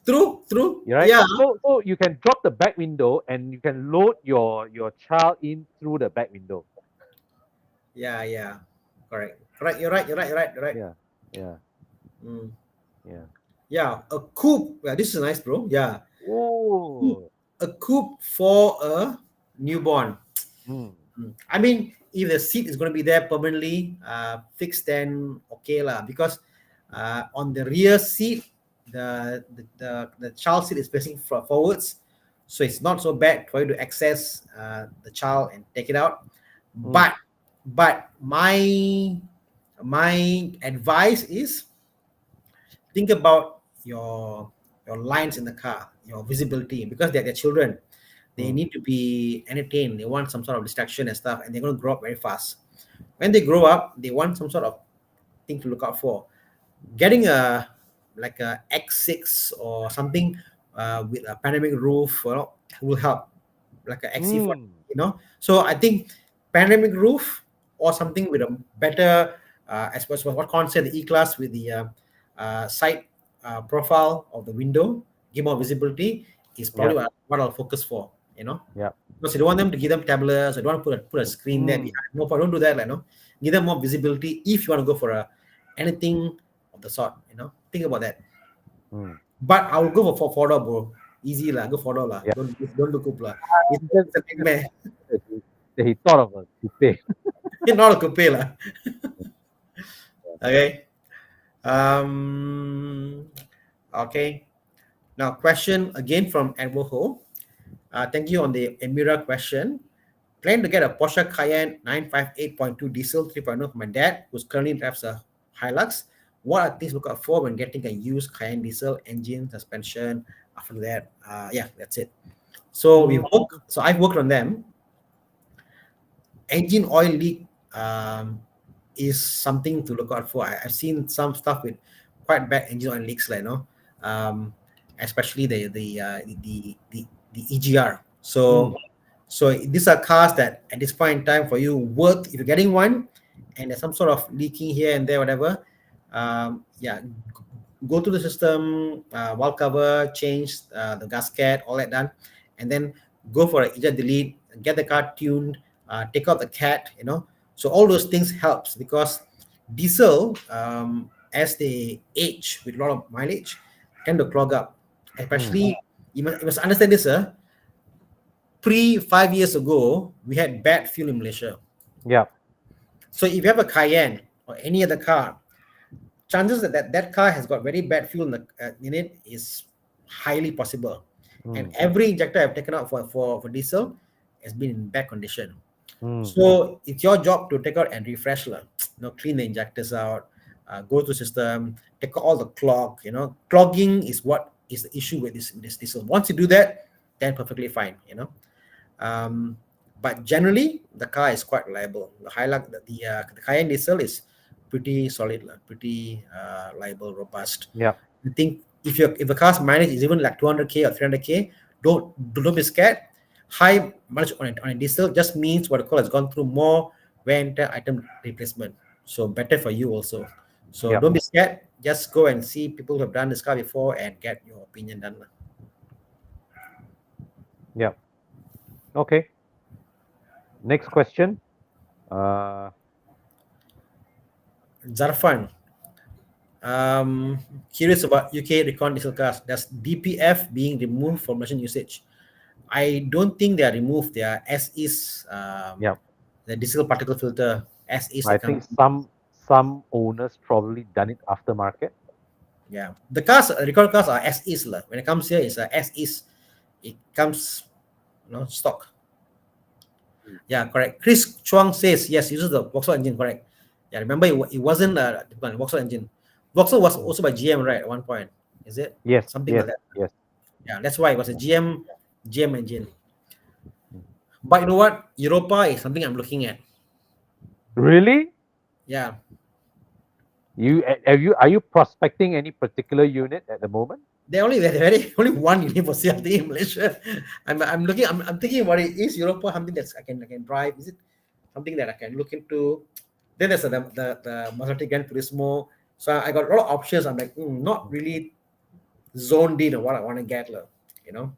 True. right? Yeah, So you can drop the back window and you can load your child in through the back window. yeah. Correct. You're right. Yeah, yeah, Mm. yeah. Yeah, a coupe. Yeah, this is nice, bro. Yeah, coupe. Oh, A coupe for a newborn. mm, I mean, if the seat is going to be there permanently fixed, then okay lah. Because on the rear seat, the child seat is facing forwards, so it's not so bad for you to access the child and take it out. mm, But my advice is think about your lines in the car, your visibility, because they're children. They mm. need to be entertained. They want some sort of distraction and stuff, and they're going to grow up very fast. When they grow up, they want some sort of thing to look out for. Getting a like a X6 or something with a panoramic roof, will help. Like a XC40, Mm. So I think panoramic roof or something with a better, as what Con said, the E-Class with the side profile of the window, give more visibility, is probably Yeah, what I'll focus for. yeah. Because you don't want them to give them tablets. I don't want to put a screen there Mm, behind. No, don't do that. Give them more visibility if you want to go for anything of the sort. Think about that. mm. But I will go for four door, bro. Easy lah. Go four door lah. Yeah. Don't do coupe lah. It's, Just it's a nightmare. that he thought of a coupe. It's not a coupe lah. Okay. Okay. Now, question again from Edward Ho. Thank you on the Amira question. Plan to get a Porsche Cayenne 958.2 diesel 3.0 for my dad, who's currently drives a Hilux. What are things to look out for when getting a used Cayenne diesel engine, suspension? After that, yeah, that's it. So I've worked on them. Engine oil leak is something to look out for. I've seen some stuff with quite bad engine oil leaks, especially the EGR. So these are cars that at this point in time for you if you're getting one and there's some sort of leaking here and there, whatever, go to the system, valve cover, change the gasket, all that done, and then go for an eject delete, get the car tuned, take out the cat, So all those things helps because diesel, as they age with a lot of mileage, tend to clog up. Especially, you must understand this, pre 5 years ago, we had bad fuel in Malaysia. Yeah. So if you have a Cayenne or any other car, chances that car has got very bad fuel in it is highly possible. And every injector I've taken out for diesel has been in bad condition. So it's your job to take out and refresh, clean the injectors out, go to system, take out all the clog. Clogging is what is the issue with this diesel. Once you do that, then perfectly fine. But generally the car is quite reliable. The Hilux, the Cayenne diesel is pretty solid, pretty reliable, robust. Yeah. I think if the car's mileage is even like 200k or 300k, don't be scared. High mileage on a diesel just means what the car has gone through more wear and tear item replacement. So better for you also. So don't be scared. Just go and see people who have done this car before and get your opinion done. Yeah. Okay. Next question. Zarfan. Curious about UK recon diesel cars. Does DPF being removed from Malaysian usage? I don't think they are removed. They are as is. The diesel particle filter as is. I think some owners probably done it aftermarket. Yeah, the recon cars are as is. When it comes here, it's as is. It comes, stock. Yeah, correct. Chris Chuang says yes, uses the Vauxhall engine, correct. Yeah, remember it wasn't a Vauxhall engine. Vauxhall was also by GM, right, at one point. Is it? Yes. Something like that. Yes. Yeah, that's why it was a GM engine. But you know what? Europa is something I'm looking at. Really? Yeah. Are you prospecting any particular unit at the moment? There's very only one university I think in Malaysia. I'm thinking about it. Is Europa something that I can drive? Is it something that I can look into? Then there's the Maserati Gran Turismo. So I got a lot of options. I'm like, not really zoned in on what I want to get, you know,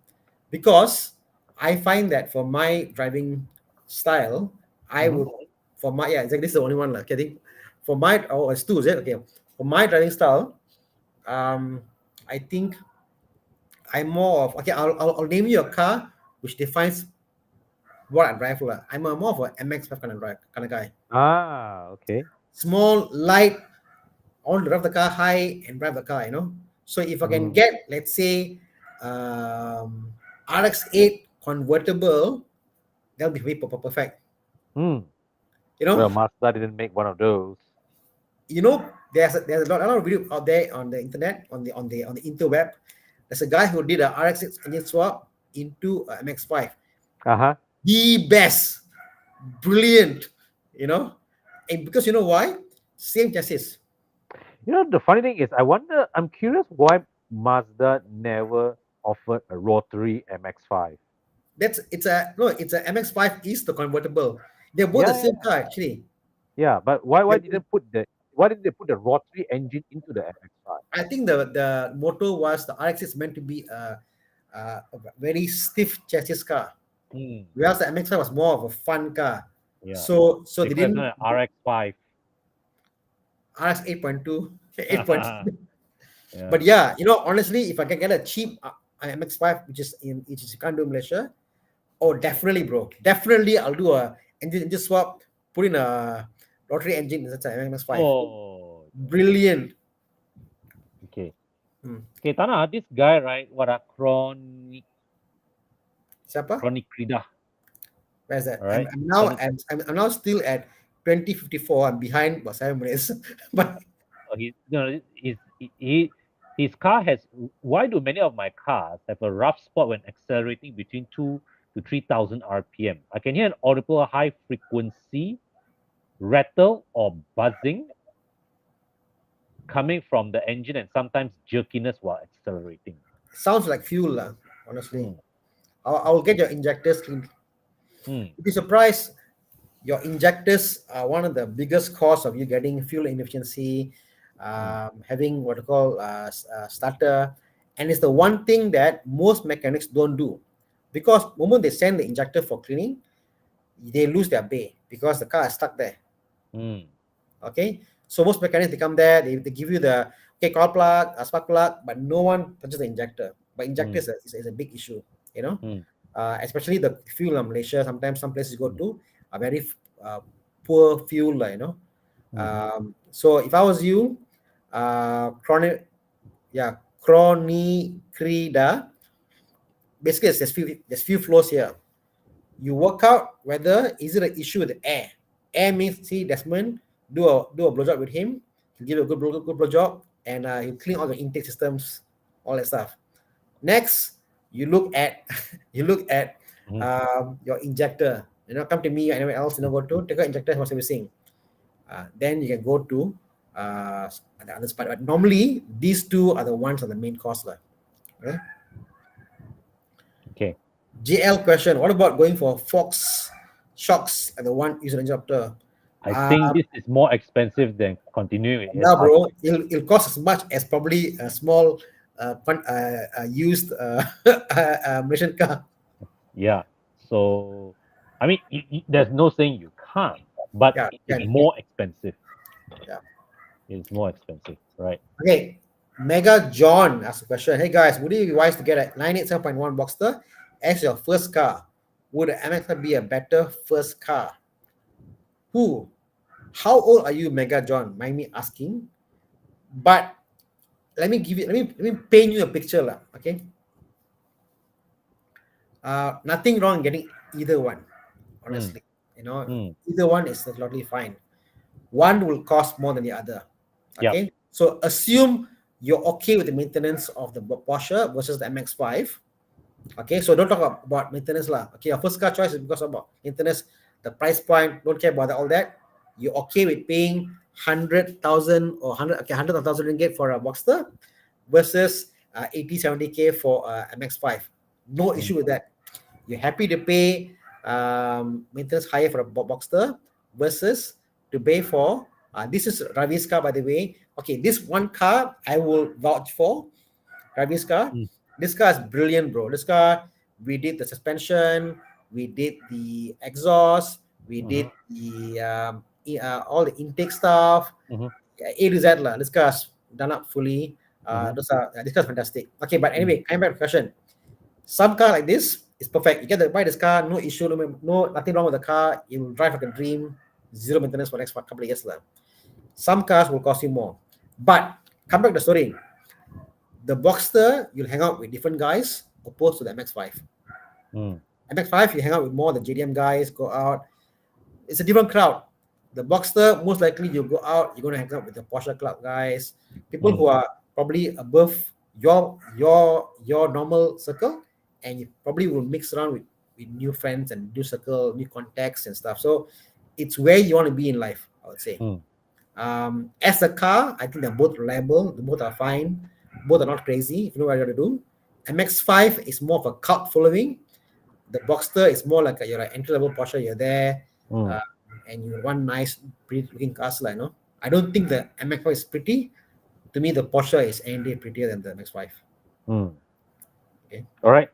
because I find that for my driving style, I Mhm. would for my yeah exactly this is the only one like I think for my it's two is it okay for my driving style, I think I'm more of okay. I'll name you a car which defines what I drive. I'm more of a MX5 kind of guy. Ah, okay. Small, light. I want to drive the car high and drive the car. So if I can Mm. get, let's say, RX8 convertible, that'll be perfect. Mm. You know, Well, Mazda didn't make one of those. there's a lot of video out there on the internet on the interweb. There's a guy who did a RX6 engine swap into a MX5. Uh-huh. The best, brilliant, you know, and because you know why? Same chassis. The funny thing is, I'm curious why Mazda never offered a rotary MX-5. It's a MX5 is the convertible. They're both the Yeah, same yeah, car actually. yeah. But why They're didn't they put the rotary engine into the MX-5? I think the motto was the RX is meant to be a very stiff chassis car, Hmm. whereas the MX5 was more of a fun car. Yeah. So They they could have didn't done an RX-5. RX 8.2, 8. Yeah. But yeah, honestly, if I can get a cheap MX5, which is you can't do in Malaysia, oh definitely, bro, definitely I'll do a engine swap, put in a rotary engine inside an MX5. Oh, Brilliant. okay. Hmm. Okay, Tana, this guy, right? What a Siapa? chronicrida, Where's that? all I'm, right? I'm now Chronic, I'm now still at 2054. I'm behind about 7 minutes. But his car has. Why do many of my cars have a rough spot when accelerating between 2 to 3,000 RPM? I can hear an audible high frequency rattle or buzzing coming from the engine and sometimes jerkiness while accelerating. sounds like fuel, honestly. Hmm. I'll get your injectors cleaned. Hmm. You'd be surprised. Your injectors are one of the biggest cause of you getting fuel inefficiency, Hmm. having what you call starter, and it's the one thing that most mechanics don't do, because the moment they send the injector for cleaning, they lose their bay because the car is stuck there. Hmm. Okay, so most mechanics they come there, they give you the okay coil plug, a spark plug, but no one touches the injector. But injector Hmm. is a big issue, you know, Hmm. especially the fuel in Malaysia. Sometimes some places you go Hmm. to are very poor fuel, Hmm. So if I was you, chronic, yeah, chronicrida. Basically, there's few flows here. You work out whether is it an issue with the air. Air means see Desmond do a blowjob with him. He'll give you a good blowjob and he'll clean all the intake systems, all that stuff. Next, you look at you look at Hmm. your injector. Come to me or anywhere else. Go to take out injector for servicing. Then you can go to the other spot. But normally, these two are the ones on the main course. Okay? Okay. JL question. What about going for Fox shocks like the one used in the injector? I Uh, think this is more expensive than continuing with yeah, SI. bro. It'll cost as much as probably a small used Malaysian car. Yeah. So, I mean, there's no saying you can't, but Yeah, it's can. more expensive. Yeah. It's more expensive, right? Okay. Mega John asked a question. Hey guys, would it be wise to get a 987.1 Boxster as your first car? Would the MX be a better first car? Who? How old are you, Mega John? Mind me asking. But let me paint you a picture, lah. Okay. Nothing wrong in getting either one, Mm, honestly. mm, Either one is totally fine. One will cost more than the other. yep. Okay. So assume you're okay with the maintenance of the Porsche versus the MX5. Okay, so don't talk about maintenance lah. Okay, your first car choice is because about maintenance, the price point, don't care about all that. You're okay with paying 100,000 or 100,000 ringgit for a Boxster versus 80, 70K for MX5. No issue with that. You're happy to pay maintenance higher for a Boxster versus to pay for, this is Ravi's car, by the way. Okay, this one car I will vouch for, Ravi's car. Mm. This car is brilliant, bro. This car, we did the suspension, we did the exhaust, we did the all the intake stuff, Mhm. A to Z lah. This car's done up fully. This car's fantastic. Okay, but anyway, coming back to the question. Some car like this is perfect. You get to buy this car, no issue, nothing wrong with the car. You will drive like a dream, zero maintenance for the next couple of years lah. Some cars will cost you more, but come back to the story. The Boxster, you'll hang out with different guys opposed to the MX5. MX5, you hang out with more the JDM guys, go out. It's a different crowd. The Boxster, most likely you go out, you're going to hang out with the Porsche Club guys, people who are probably above your normal circle, and you probably will mix around with new friends and new circle, new contacts and stuff. So it's where you want to be in life, I would say. As a car, I think they're both reliable, they both are fine. Both are not crazy, if you know what you want to do. MX5 is more of a cult following. The Boxster is more like you're an entry-level Porsche, you're there, and you want nice, pretty-looking cars. Like, no? I don't think the MX5 is pretty. To me, the Porsche is any day prettier than the MX5. Okay. All right.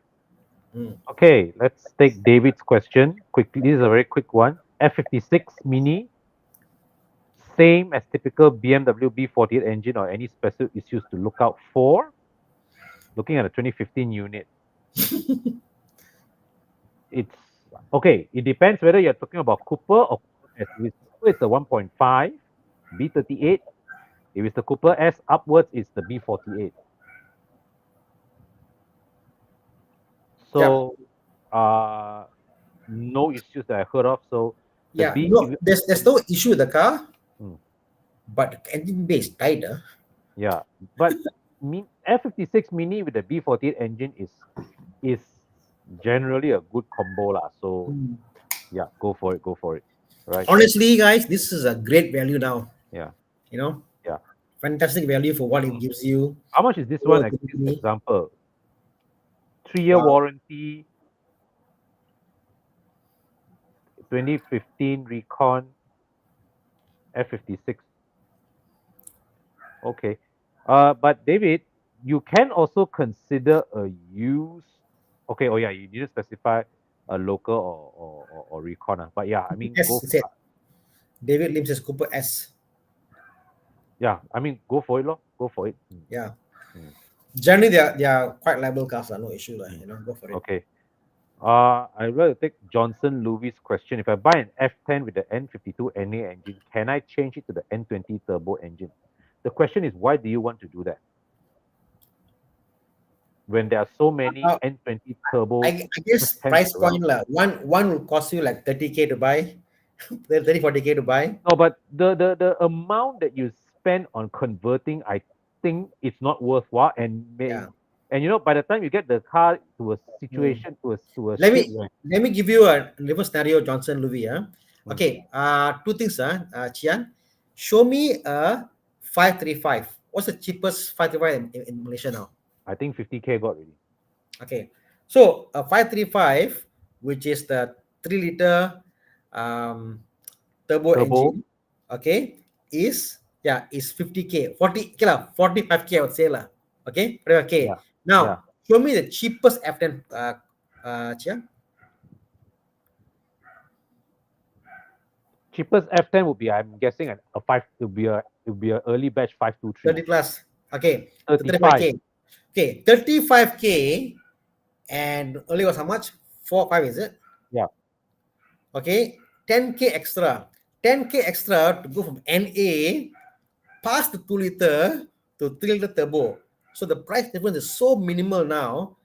Okay, let's take David's question quickly. This is a very quick one. F56 Mini, same as typical BMW B48 engine or any special issues to look out for? Looking at a 2015 unit. It's okay. It depends whether you're talking about Cooper or Cooper S. If it's a 1.5 B38. If it's the Cooper S, upwards it's the B48. So, no issues that I heard of. So, there's no issue with the car, but the engine bay is tighter. Yeah, but F56 Mini with the B48 engine is generally a good combo lah. So, yeah, go for it. Right. Honestly, guys, this is a great value now. Yeah. You know. Yeah. Fantastic value for what it gives you. How much is this one? Example. 3-year warranty. 2015 Recon F56. Okay. But David, you can also consider a used. Okay. Oh yeah, you didn't specify a local or Recon. But yeah, I mean, David Lim says Cooper S. Yeah, I mean, go for it, lor. Go for it. Yeah. Generally, they are quite liable cars. No issue, you know. Go for it. Okay. I'd rather take Johnson Louis' question. If I buy an F10 with the N52 NA engine, can I change it to the N20 turbo engine? The question is, why do you want to do that? When there are so many N20 turbo, I guess price point lah. One will cost you like 30K to buy, 30-40K to buy. No, but the amount that you spend on converting, I think it's not worthwhile. And and you know, by the time you get the car to a situation to a let me give you a reverse scenario, Johnson Louis. Okay, two things. Chian, show me a 535. What's the cheapest 535 in Malaysia now? I think 50K got already. Okay, so a 535, which is the 3-liter turbo engine, okay, is 50K, 40K lah, 45K I would say lah. Okay, 45K. Now, show me the cheapest F10, Chia. Cheapest F10 would be, I'm guessing, a 5. It would be an early batch 523. 30 plus. Okay, 35K. Okay, 35K, and early was how much? 4 or 5, is it? Yeah. Okay, 10K extra. 10K extra to go from NA past the 2-liter to 3-liter turbo. So the price difference is so minimal now.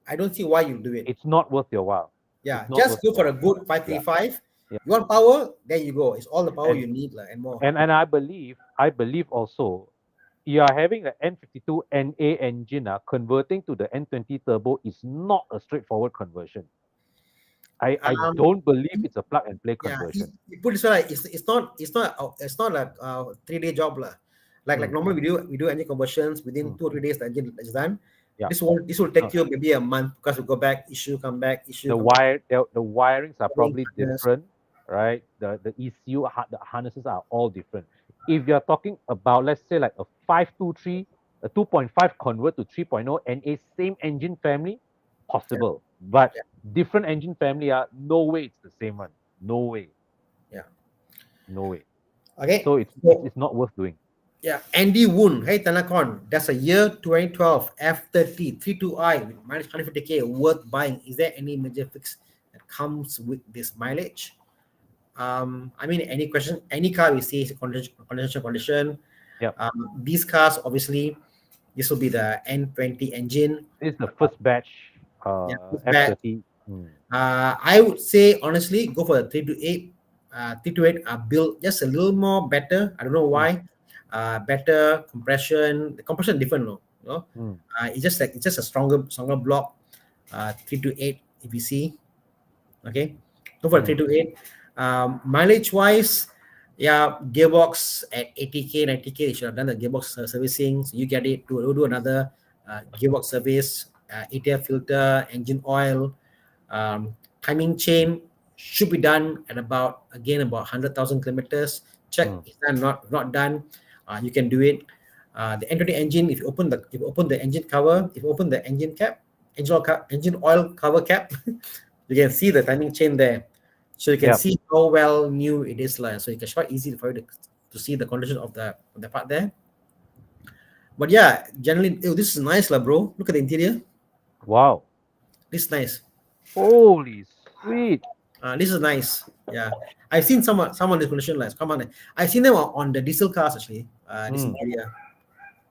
I don't see why you do it. It's not worth your while. Yeah, just go for a good 535. You want power? There you go. It's all the power you need and more. And I believe also, you are having an N52 NA engine, converting to the N20 turbo is not a straightforward conversion. I Um, don't believe it's a plug and play yeah, conversion. he put it so like it's not like 3 day job lah. Like Mm, normally we do engine conversions within mm, 2 or 3 days. The engine is done. yeah. This will Uh, take you maybe a month because we go back issue, come back issue, the come back. the wirings are Wiring probably harness. different, right? The ECU the harnesses are all different. If you're talking about, let's say, like a 523, a 2.5 convert to 3.0 NA, same engine family, Yeah, possible. But yeah, different engine family are no way it's the same one. No way. yeah. No way. Okay. So So it's not worth doing. yeah, Andy Woon. Hey Tanakon, that's a year 2012 F30 32i with minus 150k worth buying. Is there any major fix that comes with this mileage? I mean, any car we see is a condition. Yep. These cars, obviously, this will be the N20 engine. It's the first batch Yeah, it's bad. F30. Mm, I would say honestly, go for the 328. 328 are built just a little more better. I don't know mm, why. Better compression. The compression different, no. You know? mm, It's just a stronger block. 328 if you see. Okay, go for the mm, 328. Mileage wise, yeah, gearbox at 80k, 90k. They should have done the gearbox servicing. So you get it to do another gearbox service, ATF filter, engine oil, timing chain should be done at about 100,000 kilometers. Check mm. is that not done. You can do it. The N20 engine, if you open the engine cover, if you open the engine cap, engine oil cover cap, you can see the timing chain there. So you can Yep. see how well new it is. So it's quite easy for you to see the condition of the part there. But yeah, generally, this is nice, lah, bro. Look at the interior. Wow. This is nice. Holy sweet. This is nice. Yeah, I've seen some this condition lights. Come on, I've seen them on the diesel cars actually. This Mm, interior.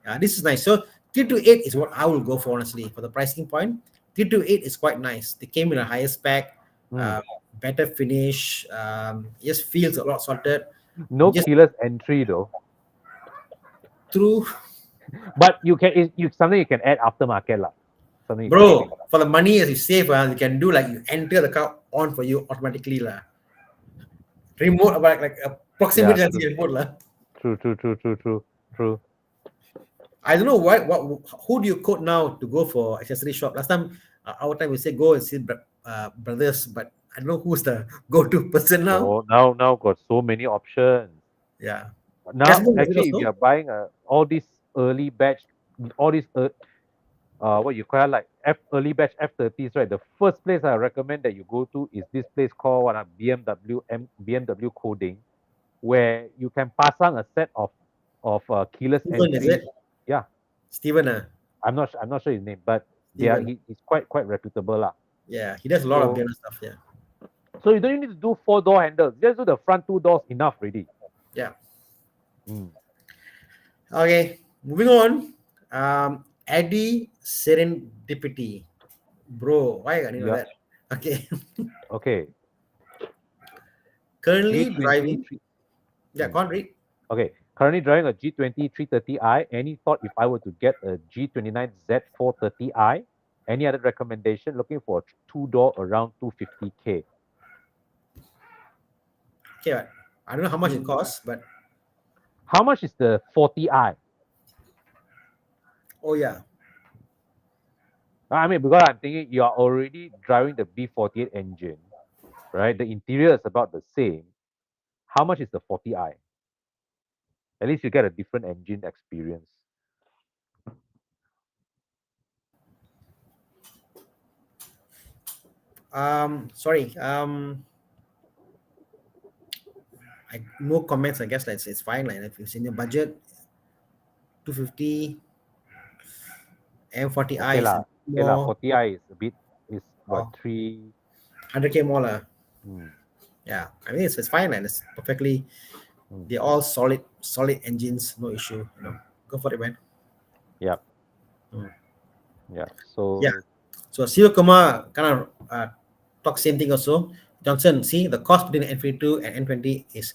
Yeah, this is nice. So 328 is what I will go for honestly for the pricing point. 328 is quite nice. They came in a higher spec, mm. better finish. Just feels a lot sorted. No Just keyless entry though. through, But you something you can add aftermarket lah. Something you can tweak. bro. For the money as you save, you can do like you enter the car on for you automatically lah. Remote about like a Yeah, proximity true. sensing remote lah. True. I don't know who do you quote now to go for accessory shop? Last time, our time we say go and see brothers, but I don't know who's the go-to person now. Oh, now got so many options. Yeah, Now Desmond was it actually, if also? you're buying all these early batch, all these what you call like early batch F30s, right? The first place I recommend that you go to is this place called BMW Coding, where you can pasang a set of keyless Steven, is entries. it? Yeah, Steven, I'm not sure his name, but Steven. he's quite reputable lah. Yeah, he does a lot of So different stuff. Yeah, so you don't need to do 4-door handles. Just do the front 2 doors enough already. yeah. Mm. Okay, moving on. Eddie Serendipity, bro. Why I need Yeah. that? Okay, Okay. currently G20. driving. Yeah, can't read. Okay. Currently driving a G20 330i. Any thought if I were to get a G29 Z430i? Any other recommendation? Looking for a 2-door around 250k. Okay, but I don't know how much it costs, but How much is the 40i? oh yeah, I mean, because I'm thinking you are already driving the B48 engine, right? The interior is about the same. How much is the 40i? At least you get a different engine experience. sorry. No comments. I guess like it's fine. Like if it's in your budget, 250 M40i Okay is lah. Okay lah. more 40i is a bit is what oh, 3. 100k more lah. Hmm. Yeah, I mean it's fine and it's perfectly. They're all solid engines, no issue. Go for it, man. Yep. Mm. Yeah. So Yeah. So Siva Kumar kind of talk same thing also. Johnson, see the cost between N52 and N20 is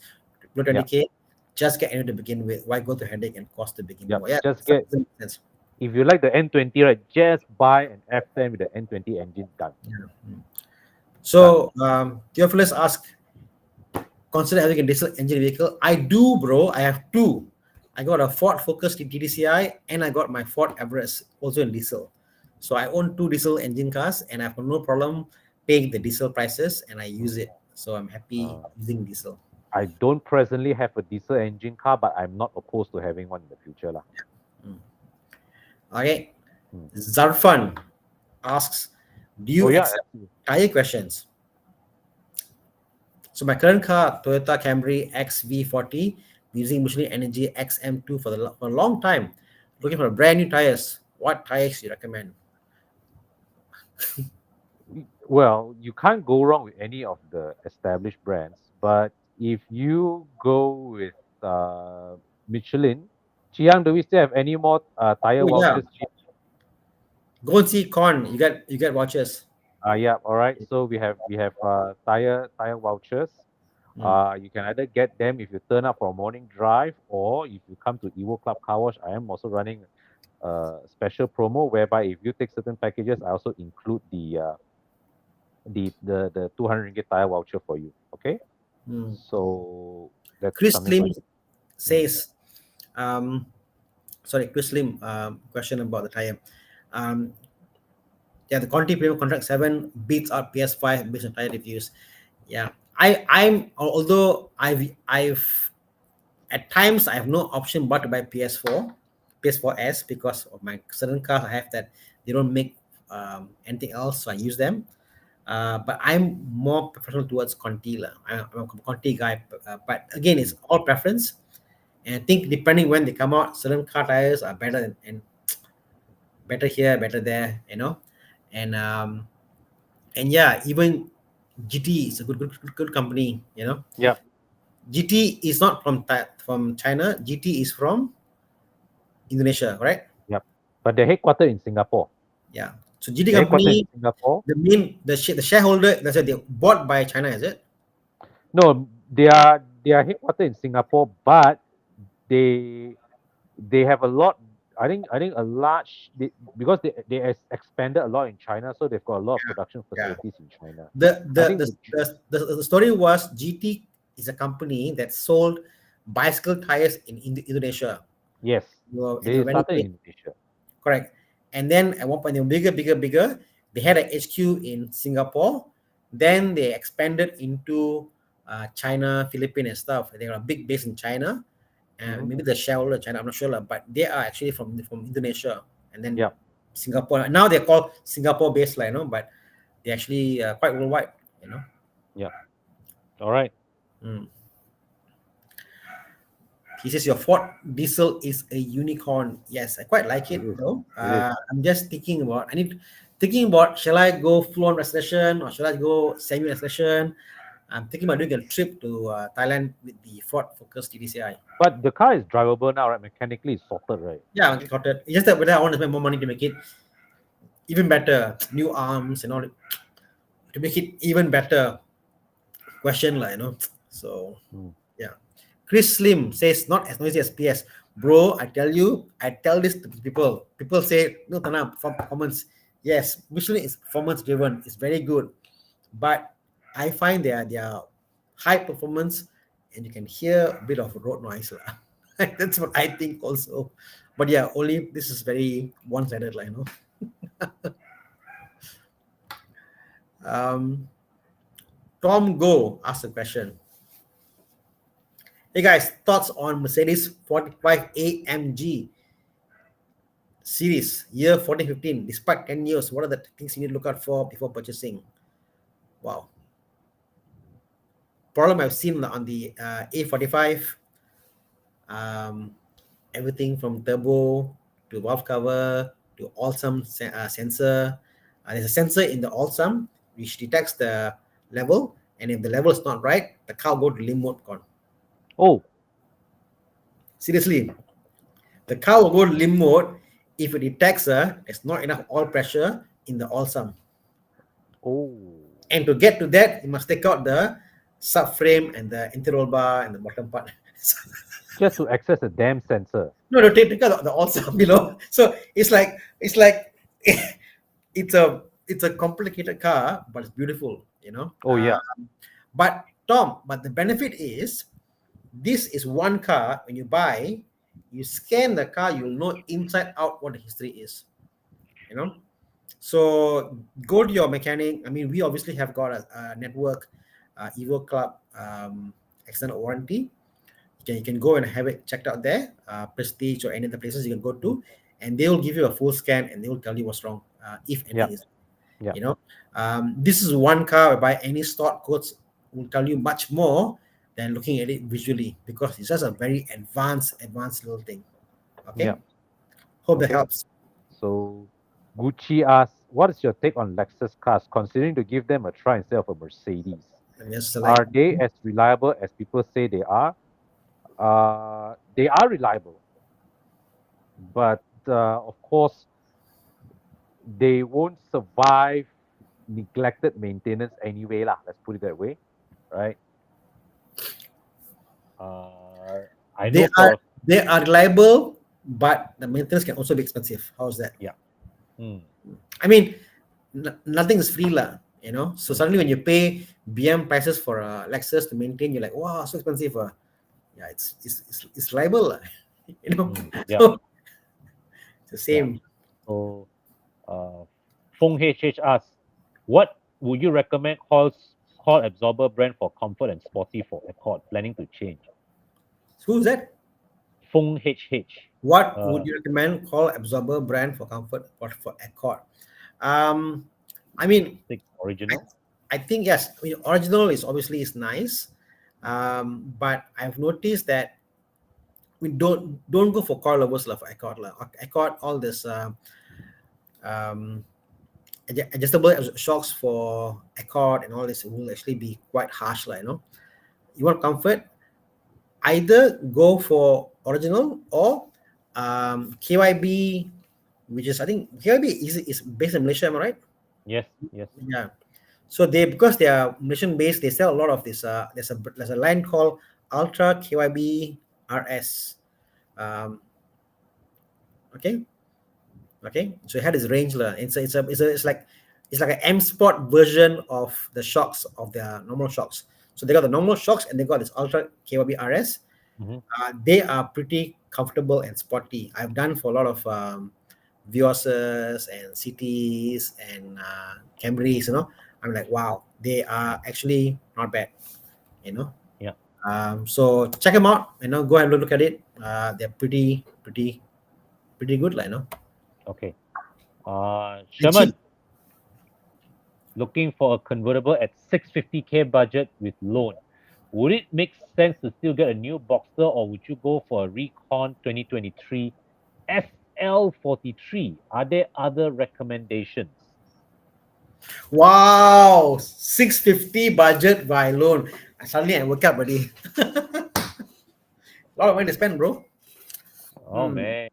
below 20k. just get any to begin with. Why go to headache and cost to begin Yep. with? Yeah, Just that get, makes sense. if you like the N20, right, just buy an F10 with the N20 engine done. Yeah. Done. So, Theophilus asked, consider having a diesel engine vehicle. I do, bro. I have two. I got a Ford Focus TDCi and I got my Ford Everest, also in diesel. So I own two diesel engine cars and I have no problem paying the diesel prices and I use it. So I'm happy Uh, using diesel. I don't presently have a diesel engine car, but I'm not opposed to having one in the future. Lah. Okay. Mm. Zarfan asks, do you Oh, yeah. accept tire questions? So my current car, Toyota Camry XV40, using Michelin Energy XM2 for a long time, looking for brand new tires. What tires do you recommend? Well, you can't go wrong with any of the established brands, but if you go with Michelin, Chiang, do we still have any more tire Oh yeah, vouchers? go and see Con. You get watches. Yeah, all right. So we have tire vouchers. Mm. You can either get them if you turn up for a morning drive, or if you come to Evo Club Car Wash. I am also running a special promo whereby if you take certain packages, I also include the 200 ringgit tire voucher for you. Okay, Mm. so that's Chris something. Slim says, Chris Slim, question about the tire. Yeah, the Conti Premium Contract 7 beats out PS5 based on tire reviews. Yeah, although I've at times I have no option but to buy PS4S because of my certain cars I have that they don't make anything else, so I use them. But I'm more professional towards Conti. I'm a Conti guy, but again, it's all preference. And I think depending when they come out, certain car tires are better and better here, better there, and yeah, even GT is a good company. Yeah, GT is not from China. GT is from Indonesia, correct? yeah. But they're headquartered in Singapore. Yeah. So GT They're headquartered in company, Singapore. the shareholder, that's it, they bought by China, is it? No, they are headquartered in Singapore, but they they have a lot. I think a large because they expanded a lot in China, so they've got a lot of production Yeah. facilities in China. The I the think the, the story was GT is a company that sold bicycle tires in Indonesia. yes, And they when started in Indonesia. correct. And then at one point they were bigger. They had an HQ in Singapore. Then they expanded into China, Philippines, and stuff. They got a big base in China. And maybe the shareholder China, I'm not sure, but they are actually from Indonesia. And then Yeah. Singapore. Now they're called Singapore based, but they're actually quite worldwide. Yeah. All right. Mm. He says your Ford diesel is a unicorn. Yes, I quite like it It is. though. It is. I'm just thinking about shall I go full on restoration or shall I go semi restoration? I'm thinking about doing a trip to Thailand with the Ford Focus TDCi. But the car is drivable now, right? Mechanically, it's sorted, right? Yeah, I got it. It's just that whether I want to spend more money to make it even better, new arms and all, to make it even better. Question, So Mm. yeah. Chris Slim says not as noisy as PS. Bro, I tell this to people. People say no, Tana, performance. Yes, Michelin is performance driven. It's very good, but I find they are high performance, and you can hear a bit of road noise. That's what I think also. But yeah, only this is very one-sided, Tom Go asked a question. Hey guys, thoughts on Mercedes 45 AMG series year 14-15? Despite 10 years, what are the things you need to look out for before purchasing? Wow. Problem I've seen on the A45, everything from turbo to valve cover to all-sum sensor. There's a sensor in the all-sum which detects the level, and if the level is not right, the car will go to limp mode. Oh, Seriously, the car will go to limp mode if it detects there's not enough oil pressure in the all-sum. oh. And to get to that, you must take out the subframe and the interior bar and the bottom part. Just to access the damn sensor. No, no, take the also below. So it's like it's a complicated car, but it's beautiful, you know. Oh yeah. But Tom, but the benefit is this is one car. When you buy, you scan the car, you'll know inside out what the history is, you know. So go to your mechanic. I mean, we obviously have got a network, Evo Club extended warranty. You can go and have it checked out there, Prestige or any other places you can go to, and they will give you a full scan and they will tell you what's wrong, if Yeah. anything is. Yeah. You know, this is one car whereby any stock codes will tell you much more than looking at it visually, because it's just a very advanced little thing. Okay. Yeah. Hope that Okay. helps. So Gucci asks, what is your take on Lexus cars, considering to give them a try instead of a Mercedes? And just select. Are they as reliable as people say they are? They are reliable, but of course, they won't survive neglected maintenance anyway, lah. Let's put it that way, right? I They know for are reliable, but the maintenance can also be expensive. How's that? yeah. I mean, nothing is free, lah. You know, so suddenly when you pay BM prices for a Lexus to maintain, you're like, wow, so expensive. Yeah, it's reliable, lah. You know, Yeah. so it's the same. So, Feng HH asks, what would you recommend coil absorber brand for comfort and sporty for Accord? Planning to change. Who's that? Feng HH. What would you recommend coil absorber brand for comfort or for Accord? I mean, Original. I think yes. I mean, original is obviously nice, but I've noticed that we don't go for coilovers for Accord. Accord all this adjustable shocks for Accord and all this will actually be quite harsh, you know. You want comfort, either go for original or KYB, which is, I think KYB is based in Malaysia, am I right? Yes. Yeah. So because they are Malaysian based, they sell a lot of this. There's a line called Ultra KYB RS. Okay. So it had this range lah. It's like an M Sport version of the shocks of their normal shocks. So they got the normal shocks and they got this Ultra KYB RS. They are pretty comfortable and sporty. I've done for a lot of Vioses and CTs and Camrys, you know. I'm like, wow, they are actually not bad, you know. Yeah. So check them out, you know. Go and look at it. They're pretty good, you know. Okay. Sherman, looking for a convertible at 650K budget with loan. Would it make sense to still get a new Boxster, or would you go for a Recon 2023 FL43? Are there other recommendations? Wow, 650 budget by loan. Suddenly I woke up, buddy. A lot of money to spend, bro. Oh man.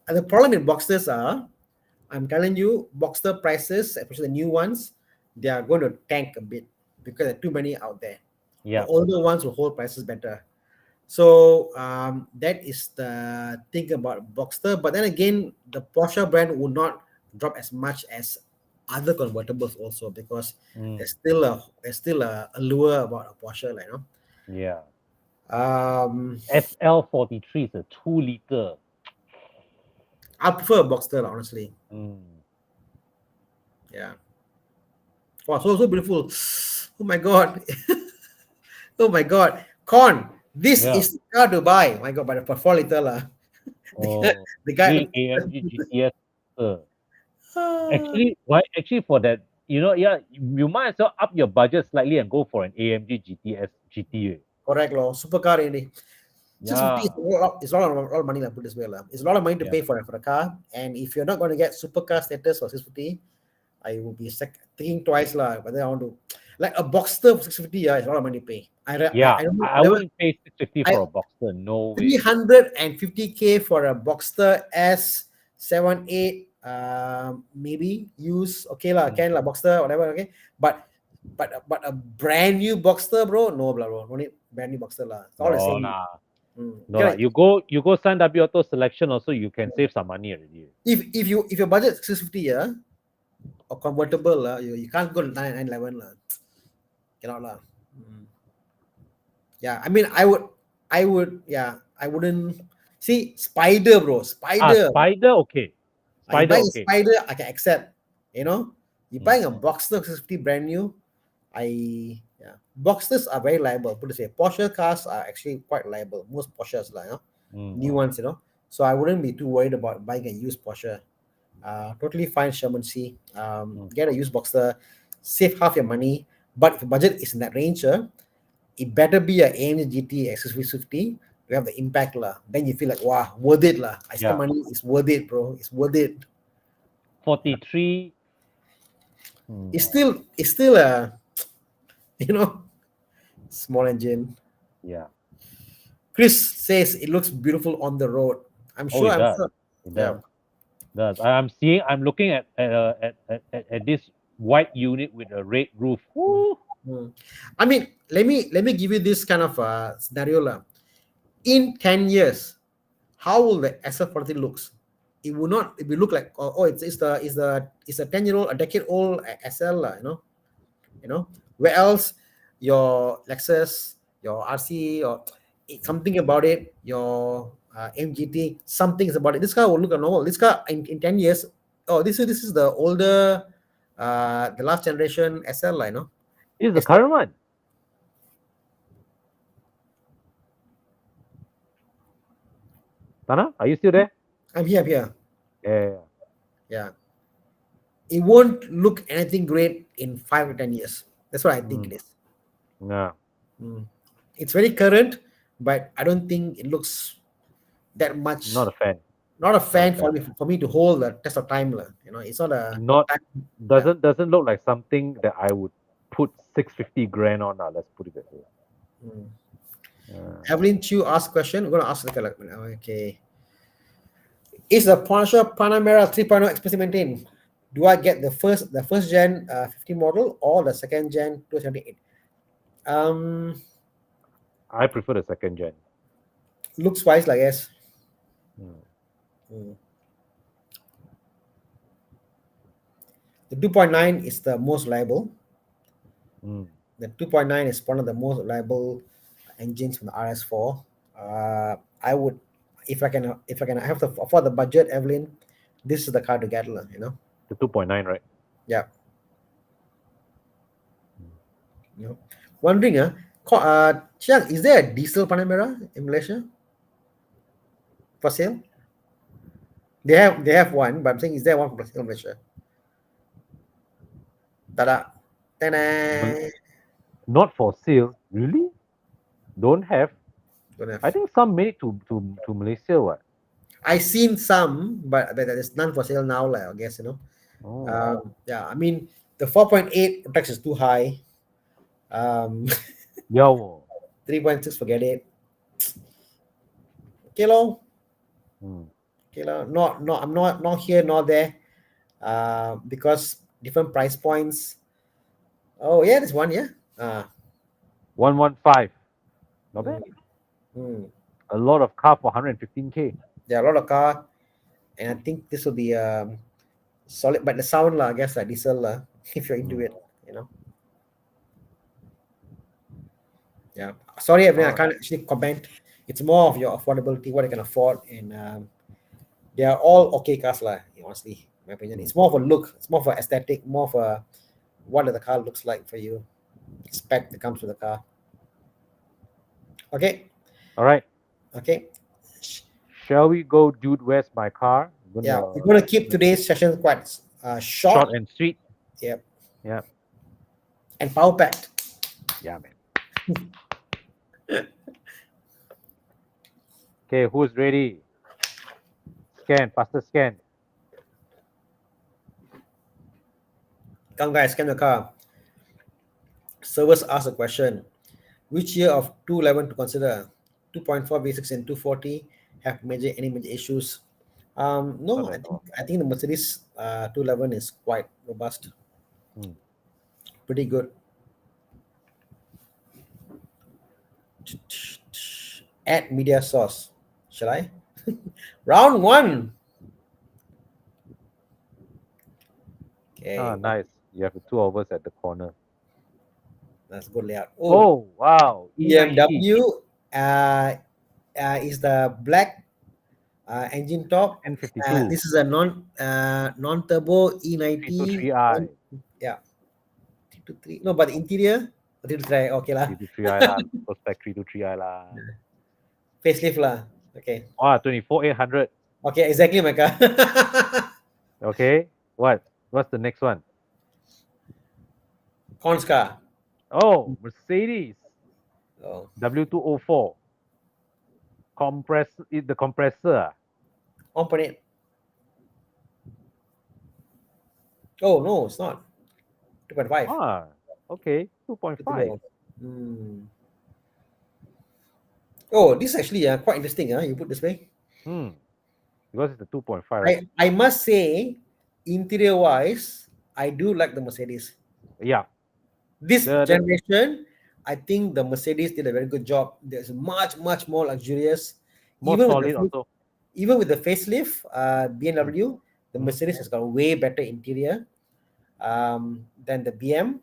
And the problem with Boxsters are, I'm telling you, Boxster prices, especially the new ones, they are going to tank a bit because there are too many out there. Yeah. The older ones will hold prices better. So that is the thing about Boxster. But then again, the Porsche brand will not drop as much as other convertibles also, because there's still a allure about a Porsche, you know. Yeah. SL43 is a 2-liter. I prefer a Boxster, honestly. Yeah. Wow, so beautiful. Oh my god. Oh my god. Con, this is the car to buy. Oh my god, but for 4 liter lah. The guy AMG GTS. Actually for that, you know, you might as well up your budget slightly and go for an AMG GTS GT. Correct, lo. Supercar ini. 650 is a lot of money, put this way. It's a lot of money to pay for a car. And if you're not going to get supercar status for 650, I will be thinking twice whether I want to. Like a Boxster for 650, it's a lot of money to pay. I wouldn't pay 650 for a Boxster. No way. 350K for a Boxster S78, maybe use. Okay, can Boxster, whatever. Okay, but But a brand new Boxster, bro, no, bro. No need brand new Boxster lah. It's all the No, same. nah. Mm. No, lah. You go Sun W Auto selection also, you can save some money already. If your budget 650, yeah, or convertible lah, you can't go to 911 lah. Cannot lah. Yeah, I mean, I would, yeah, I wouldn't see Spider, bro. Spider. Spider, okay. You Spider, buying a okay. Spider, I can accept. You know, you buying a Boxster 650 brand new, Boxsters are very liable. Put it this way, Porsche cars are actually quite liable. Most Porsches, like, new ones, So I wouldn't be too worried about buying a used Porsche. Totally fine, Sherman C. Get a used Boxster, save half your money. But if your budget is in that range, it better be a AMG GT X50. You have the impact lah. Then you feel like, wow, worth it lah. I spend money, it's worth it, bro. It's worth it. 43. It's still a, small engine. Yeah. Chris says it looks beautiful on the road. I'm sure. It does. I'm looking at this white unit with a red roof. Woo. I mean, let me give you this kind of scenario lah. In 10 years, how will the SL40 looks? It will look like it's a 10-year-old, a decade old SL lah, Where else your Lexus, your RC, or something about it, your MGT, something is about it. This car will look normal. This car in 10 years, this is the older, the last generation SL line, This is the current one. Tana, are you still there? I'm here. Yeah. It won't look anything great in 5 to 10 years. That's what I think it is. Yeah. It's very current, but I don't think it looks that much. Not a fan. Not a fan for me to hold the test of time. It's not a doesn't look like something that I would put 650 grand on. Let's put it that way. Evelyn Chu asked question. We're gonna ask okay. Is the Porsche Panamera 3.0 expensive maintained? Do I get the first gen 50 model or the second gen 278? I prefer the second gen. Looks wise, I guess. The 2.9 is the most reliable. The 2.9 is one of the most reliable engines from the RS4. I would, if I can have to afford the budget, Evelyn, this is the car to get, The 2.9, right? Yeah. Wondering, Chiang, is there a diesel Panamera in Malaysia for sale? They have one, but I'm saying, is there one for sale in Malaysia? Ta-da. Ta-da. Not for sale, really? Don't have. I think some made it to Malaysia. What? I seen some, but there's none for sale now. I guess I mean, the 4.8 protection is too high. 3.6, forget it. Okay, lo. Okay, lo. No, I'm not here, not there. Because different price points. Oh yeah, there's one. Yeah. 115. Not bad. A lot of car for 115K. There are a lot of car, and I think this will be solid. But the sound, I guess, like diesel, if you're into it, Yeah. Sorry, everyone, I can't actually comment. It's more of your affordability, what you can afford, and they are all okay cars, honestly, in my opinion. It's more of a look. It's more for aesthetic, more for what the car looks like for you. Spec that comes with the car. Okay. All right. Okay. Shall we go, dude? Where's my car? We're going to keep today's session quite short and sweet. Yep. Yeah. And power packed. Yeah, man. Okay, who's ready? Scan, faster scan. Come, guys, scan the car. Servers ask a question. Which year of 211 to consider? 2.4 V6 and 240 have any major issues? No, I think the Mercedes 211 is quite robust. Pretty good. Add media source. Shall I? Round one. Okay, nice. You have the two of us at the corner. that's good layout. Oh, wow. E90. BMW is the black engine top. N52. This is a non turbo E90. 323i. Yeah, 323. No, but the interior 323. Okay lah. 323i lah. Super spec 323i lah. Facelift lah. Okay. 24,800. Okay, exactly my car. Okay. What's the next one? Cons car. Oh, Mercedes. Oh, W204. The compressor. component. Oh no, it's not. 2.5. Okay. 2.5. Oh, this is actually quite interesting. You put this way. Because it's the 2.5, right? I must say, interior wise, I do like the Mercedes. Yeah. This generation, I think the Mercedes did a very good job. There's much more luxurious. More solid also. Even with the facelift, BMW, the Mercedes has got a way better interior than the BM.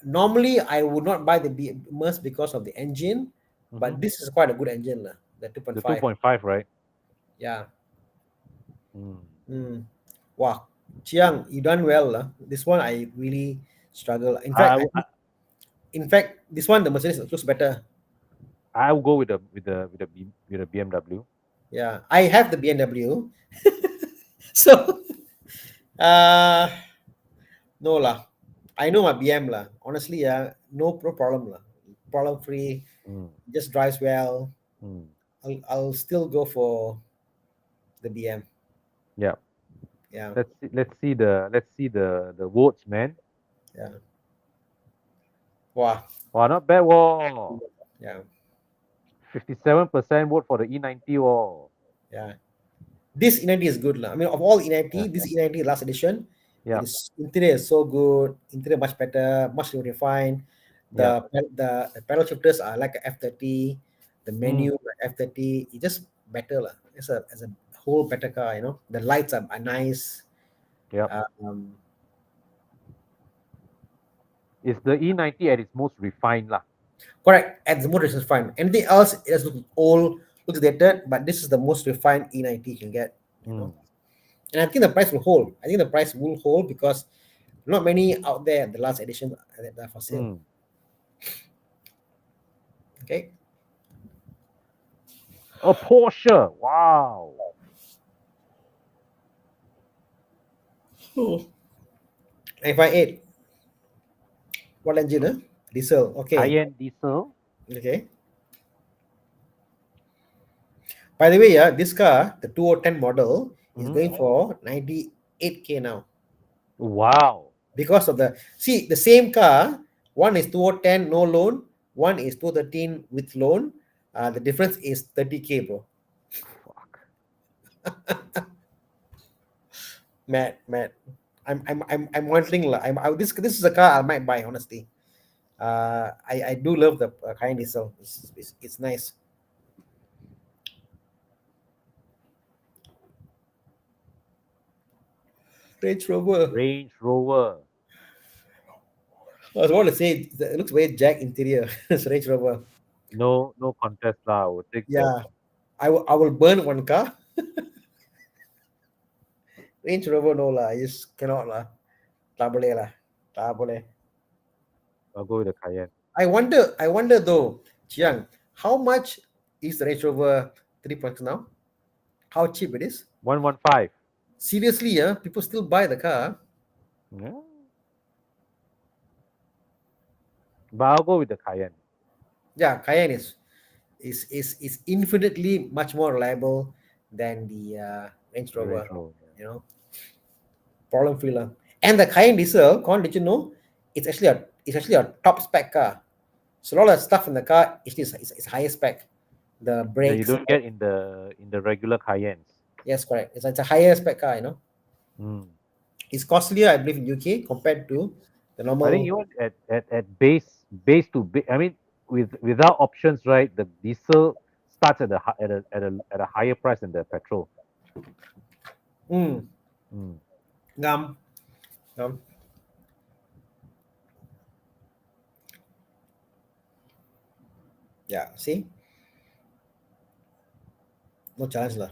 Normally, I would not buy the Merc because of the engine, but this is quite a good engine, the 2.5. The 2.5, right? Yeah. Wow, Chiang, you done well. This one I really struggle. In fact, this one the Mercedes looks better. I will go with the BMW. Yeah, I have the BMW. So, no lah. I know my BM lah. Honestly, no problem lah. Problem free. Just drives well. I'll still go for the BM. Yeah. Yeah. Let's see the votes, man. Yeah. Wow, not bad. Whoa. Yeah. 57% vote for the E90. Whoa. Yeah. This E90 is good. I mean, of all E90, this E90 last edition, interior is so good. Interior much better, much more refined. The pedal shifters are like a F30. The menu like F30. It's just better. It's a whole better car, The lights are nice. Yeah. It's the E90 at its most refined lah. Correct. At the most refined. Anything else is old, looks dated, but this is the most refined E90 you can get. And I think the price will hold. I think the price will hold because not many out there the last edition that are for sale. Okay. A Porsche. Wow. Oh. 958. What engine? Diesel. Okay. Cayenne diesel. Okay. By the way, this car, the 2010 model, is going for 98K now. Wow. Because of the same car, one is 2010 no loan, one is 2013 with loan. The difference is 30K, bro. Fuck. Mad. I'm wondering. This is a car I might buy, honestly. I do love the Cayenne diesel. It's nice. Range Rover. I was about to say it looks very Jack interior. It's Range Rover. No contest lah. I will take. Yeah, I will burn one car. Range Rover no lah. I just cannot lah. Tak boleh lah. Tak boleh. I'll go with the Cayenne. I wonder though, Chiang, how much is the Range Rover 3.6 now? How cheap it is? 115. Seriously, people still buy the car. Yeah. But I'll go with the Cayenne. Yeah, Cayenne is infinitely much more reliable than the Range Rover. Problem free lah. And the Cayenne diesel, did you know? It's actually a top spec car. So all the stuff in the car is higher spec. The brakes. You don't get in the regular Cayennes. Yes, correct. It's a higher spec car, It's costlier, I believe, in UK compared to the normal. I think even at base base to base. I mean, without options, right? The diesel starts at a higher price than the petrol. Mm. Mm. Ngam. Ngam. Yeah, see? No challenge lah.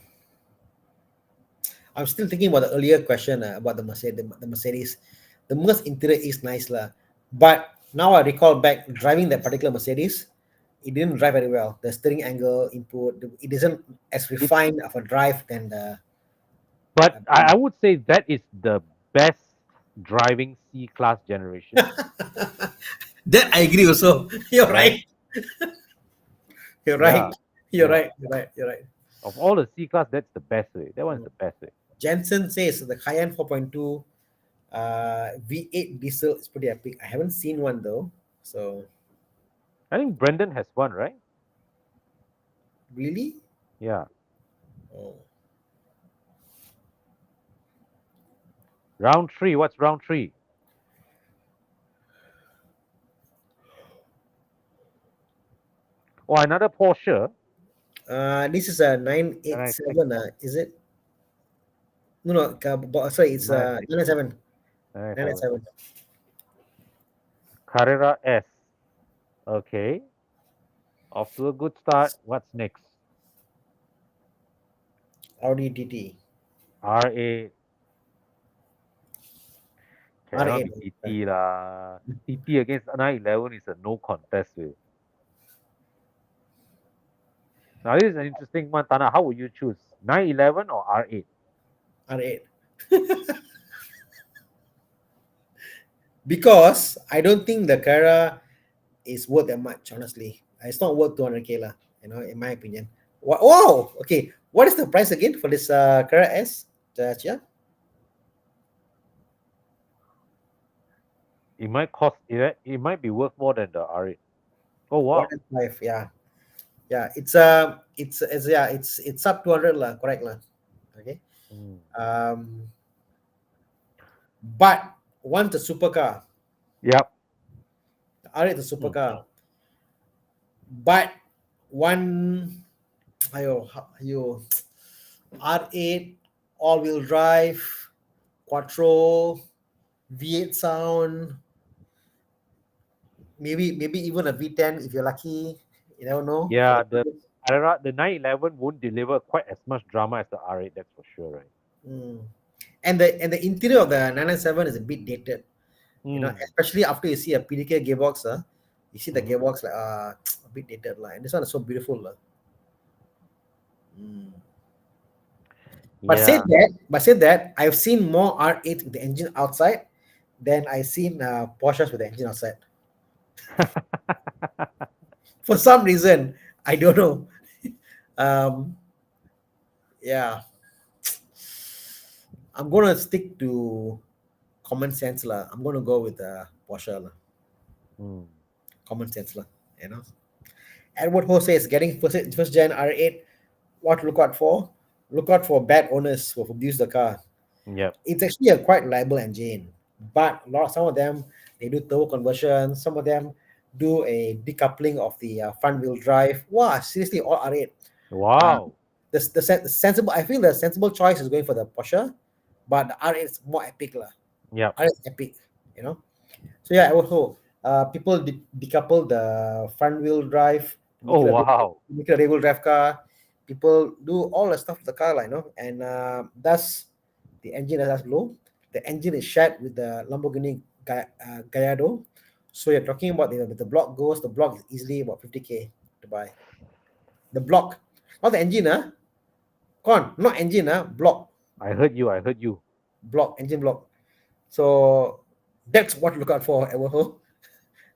I'm still thinking about the earlier question about the Mercedes. The Mercedes, the Merc interior is nice lah, but now I recall back driving that particular Mercedes, it didn't drive very well. The steering angle input, it isn't as It's refined of a drive than the. but I would say that is the best driving C class generation, That I agree also. You're right? right. You're right. Yeah, You're yeah. right. You're right. You're right. Of all the C class, that's the best way. That one's Mm. the best way. Jensen says the Cayenne 4.2 V8 diesel is pretty epic. I haven't seen one though. So I think Brendan has one, right? really? Yeah. Oh. Round three. What's round three? Oh, another Porsche. This is a And I 987. Is it? No, no. Sorry, it's nine 997. nine seven. 997. Carrera S. Okay. Off to a good start. What's next? Audi TT. R8. Cannot be R8. TT lah. TT against 911 is a no contest way. Now this is an interesting one, Tana. How would you choose? 911 or R8? R8. Because I don't think the Carrera is worth that much, honestly. It's not worth 200K lah, in my opinion. Wow! Okay. What is the price again for this Carrera S? Chia? It might cost it might be worth more than the R8. Oh wow. 105, yeah. Yeah, it's sub 200 lah, correct lah. Okay. Mm. But once the supercar, Yep. R8 the supercar. But one ayo R8 all-wheel drive, quattro, V8 sound, maybe even a V10 if you're lucky. You never know. Yeah, the 911 won't deliver quite as much drama as the R8, that's for sure, right? Mm. And the interior of the 997 is a bit dated. Especially after you see a PDK gearbox, you see the gearbox like a bit dated, and this one is so beautiful. But said that, I've seen more R8 with the engine outside than I've seen Porsches with the engine outside. For some reason, I don't know. Yeah, I'm gonna stick to common sense lah. I'm gonna go with Porsche lah. Common sense lah. Edward Ho says getting first gen R8. What to look out for? Look out for bad owners who abuse the car. Yep. It's actually a quite reliable engine, but some of them they do turbo conversion. Some of them do a decoupling of the front wheel drive. Wow, seriously, all R8. Wow. The sensible. I feel the sensible choice is going for the Porsche, but the R8 is more epic lah. Yeah. R8 is epic, So yeah, also people decouple the front wheel drive. Wow. Make it a rear wheel drive car. People do all the stuff with the car, and thus the engine is low. The engine is shared with the Lamborghini Gallardo. So you're talking about the block goes. The block is easily about 50K to buy. The block, not the engine, not engine, block. I heard you. Block, engine block. So that's what to look out for, Ever.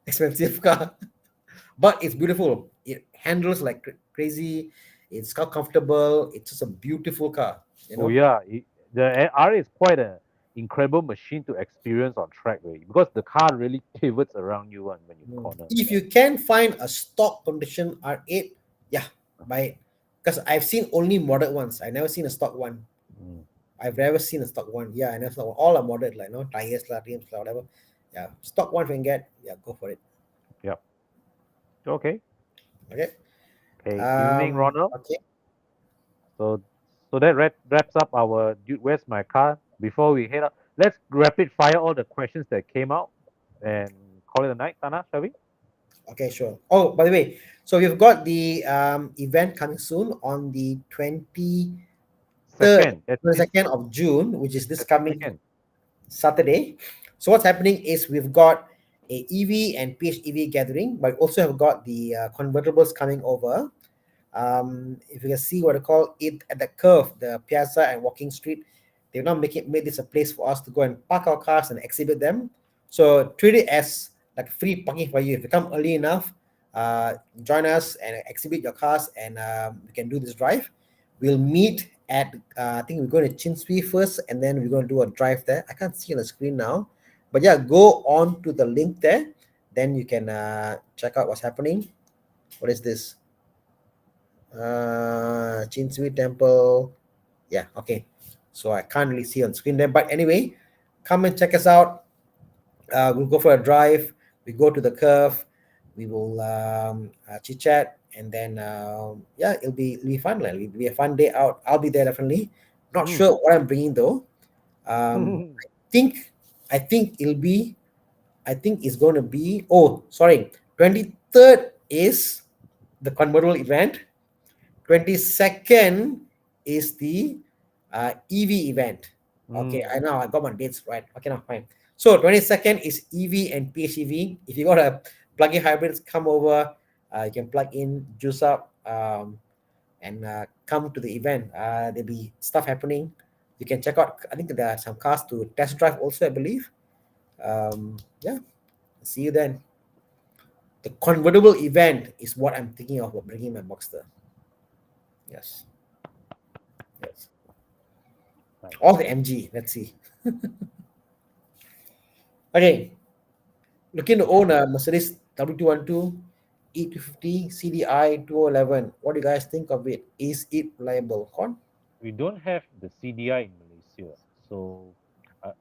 Expensive car, but it's beautiful. It handles like crazy. It's comfortable. It's just a beautiful car. Oh yeah, the R8 is quite an incredible machine to experience on track, right? Because the car really pivots around you when you corner. If you can find a stock condition R8, yeah, buy it. Because I've seen only modded ones. I never seen a stock one. I've never seen a stock one. Yeah, I never saw one. All are modded, tires, rims, whatever. Yeah, stock one if you can get, yeah, go for it. Yep. Okay. Okay. Okay. Evening, Ronald. Okay. So, so that wraps up our dude. Where's my car? Before we head up, let's rapid fire all the questions that came out and call it a night, Tana, shall we? Okay, sure. Oh, by the way, so we've got the event coming soon on the 23rd, Second, at this 22nd of June, which is this coming second. Saturday. So what's happening is we've got a EV and PHEV gathering, but also have got the convertibles coming over. If you can see what I call it at the curve, the piazza and walking street, they've now made this a place for us to go and park our cars and exhibit them. So treat it as like free parking for you. If you come early enough, join us and exhibit your cars, and we can do this drive. We'll meet at I think we're going to Chinsui first, and then we're going to do a drive there. I can't see on the screen now, but yeah, go on to the link there. Then you can check out what's happening. What is this? Chinsui Temple. Yeah, okay. So I can't really see on screen there, but anyway, come and check us out. We'll go for a drive. We go to the curve. We will chit chat, and then yeah, it'll be fun. Like, it'll be a fun day out. I'll be there definitely. Not Mm. sure what I'm bringing though. I think I think it'll be. I think it's going to be. Oh, sorry. 23rd is the convertible event. 22nd is the EV event. Okay, I know I got my dates right. Okay, now fine. So 22nd is EV and PHEV. If you got a plug-in hybrids, come over. You can plug in, juice up, and come to the event. There'll be stuff happening. You can check out. I think there are some cars to test drive also, I believe. Yeah, see you then. The convertible event is what I'm thinking of bringing my Boxster. Yes. Yes. Nice. Or the MG. Let's see. Okay. Looking to own a Mercedes W212 E250 CDI 2011. What do you guys think of it? Is it reliable? Con? We don't have the CDI in Malaysia, so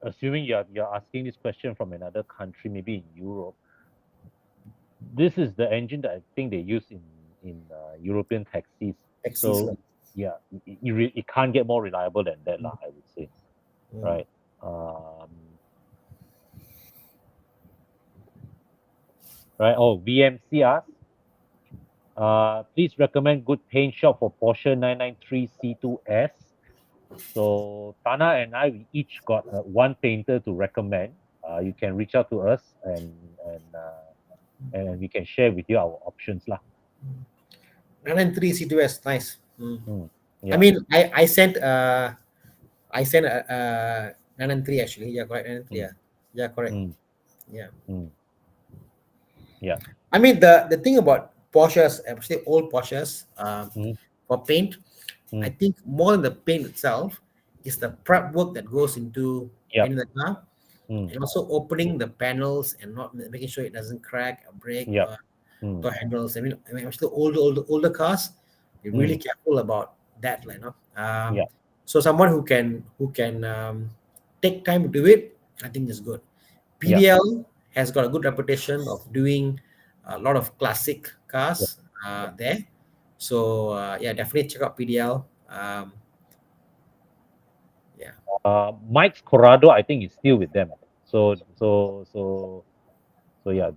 assuming you're asking this question from another country, maybe in Europe, this is the engine that I think they use in European taxis. Taxis. So yeah, it can't get more reliable than that, lah, I would say, Mm. right? Right. Oh, VMC asks, please recommend good paint shop for Porsche 993 C2S. So Tana and I, we each got one painter to recommend. You can reach out to us and we can share with you our options, lah. 993 C2S. Nice. Mm. I Yeah. mean, I sent a 993 actually. Yeah, correct. 993. Yeah. Yeah, correct. Yeah. Yeah. I mean, the thing about Porsches, especially old Porsches, for paint, I Mm. think more than the paint itself is the prep work that goes into Yep. painting the car, and also opening the panels and not making sure it doesn't crack or break Yep. door handles. I mean, especially older cars, be really careful about that, like, Yeah. So someone who can take time to do it, I think is good. Yeah. PDL has got a good reputation of doing a lot of classic Yeah. cars there. So yeah, definitely check out PDL. Yeah. Mike's Corrado, I think, is still with them. So yeah,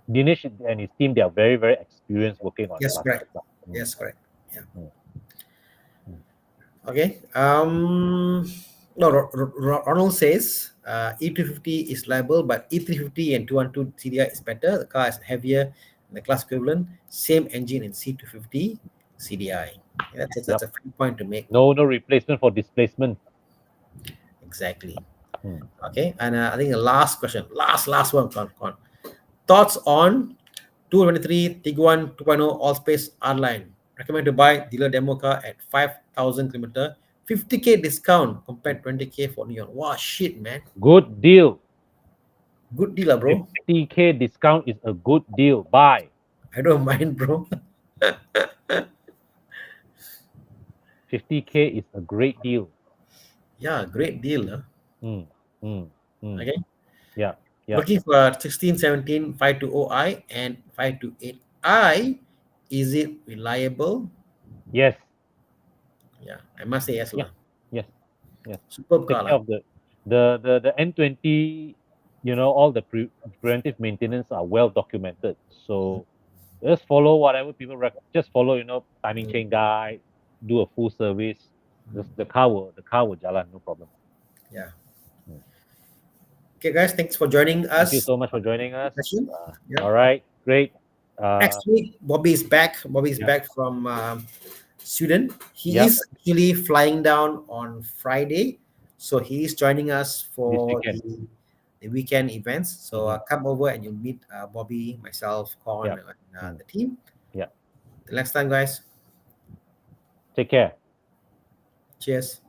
Dinesh and his team, they are very, very experienced working on Yes, classic correct. stuff. Yes, correct. Yeah. Mm. Okay. No, Ronald says E250 is liable, but E350 and 212 CDI is better. The car is heavier than the class equivalent. Same engine in C250 CDI. Yeah, that's a fair point to make. No replacement for displacement. Exactly. Mm. Okay. And I think the last question, last one, Con. Thoughts on 223 Tiguan 2.0 all-space R-Line. Recommend to buy dealer demo car at 5,000 kilometer, 50K discount compared 20K for Neon. Wow, shit, man. Good deal. Good deal, bro. 50K discount is a good deal. Buy. I don't mind, bro. 50K is a great deal. Yeah, great deal. Huh? Mm. Okay. Yeah. Yeah. Looking for 16, 17, 520i and 528i. Is it reliable? Yes. Yeah, I must say yes, Yeah. lah. Yes. Yes. Superb Take car, care lah. of the N20. All the preventive maintenance are well documented. So just follow whatever people just follow. Timing Mm, chain guide. Do a full service. mm, The car will jalan, no problem. yeah. Mm. Okay, guys, thanks for joining Thank you us so much for on joining the us. session. Yeah. All right, great. Next week, Bobby is back. Bobby is Yeah, back from Sweden. He yeah. is actually flying down on Friday, so he is joining us This for weekend. the weekend events. So Mhm. come over and you'll meet Bobby, myself, Yeah. Con, and Mm. the team. Yeah. Till next time, guys. Take care. Cheers.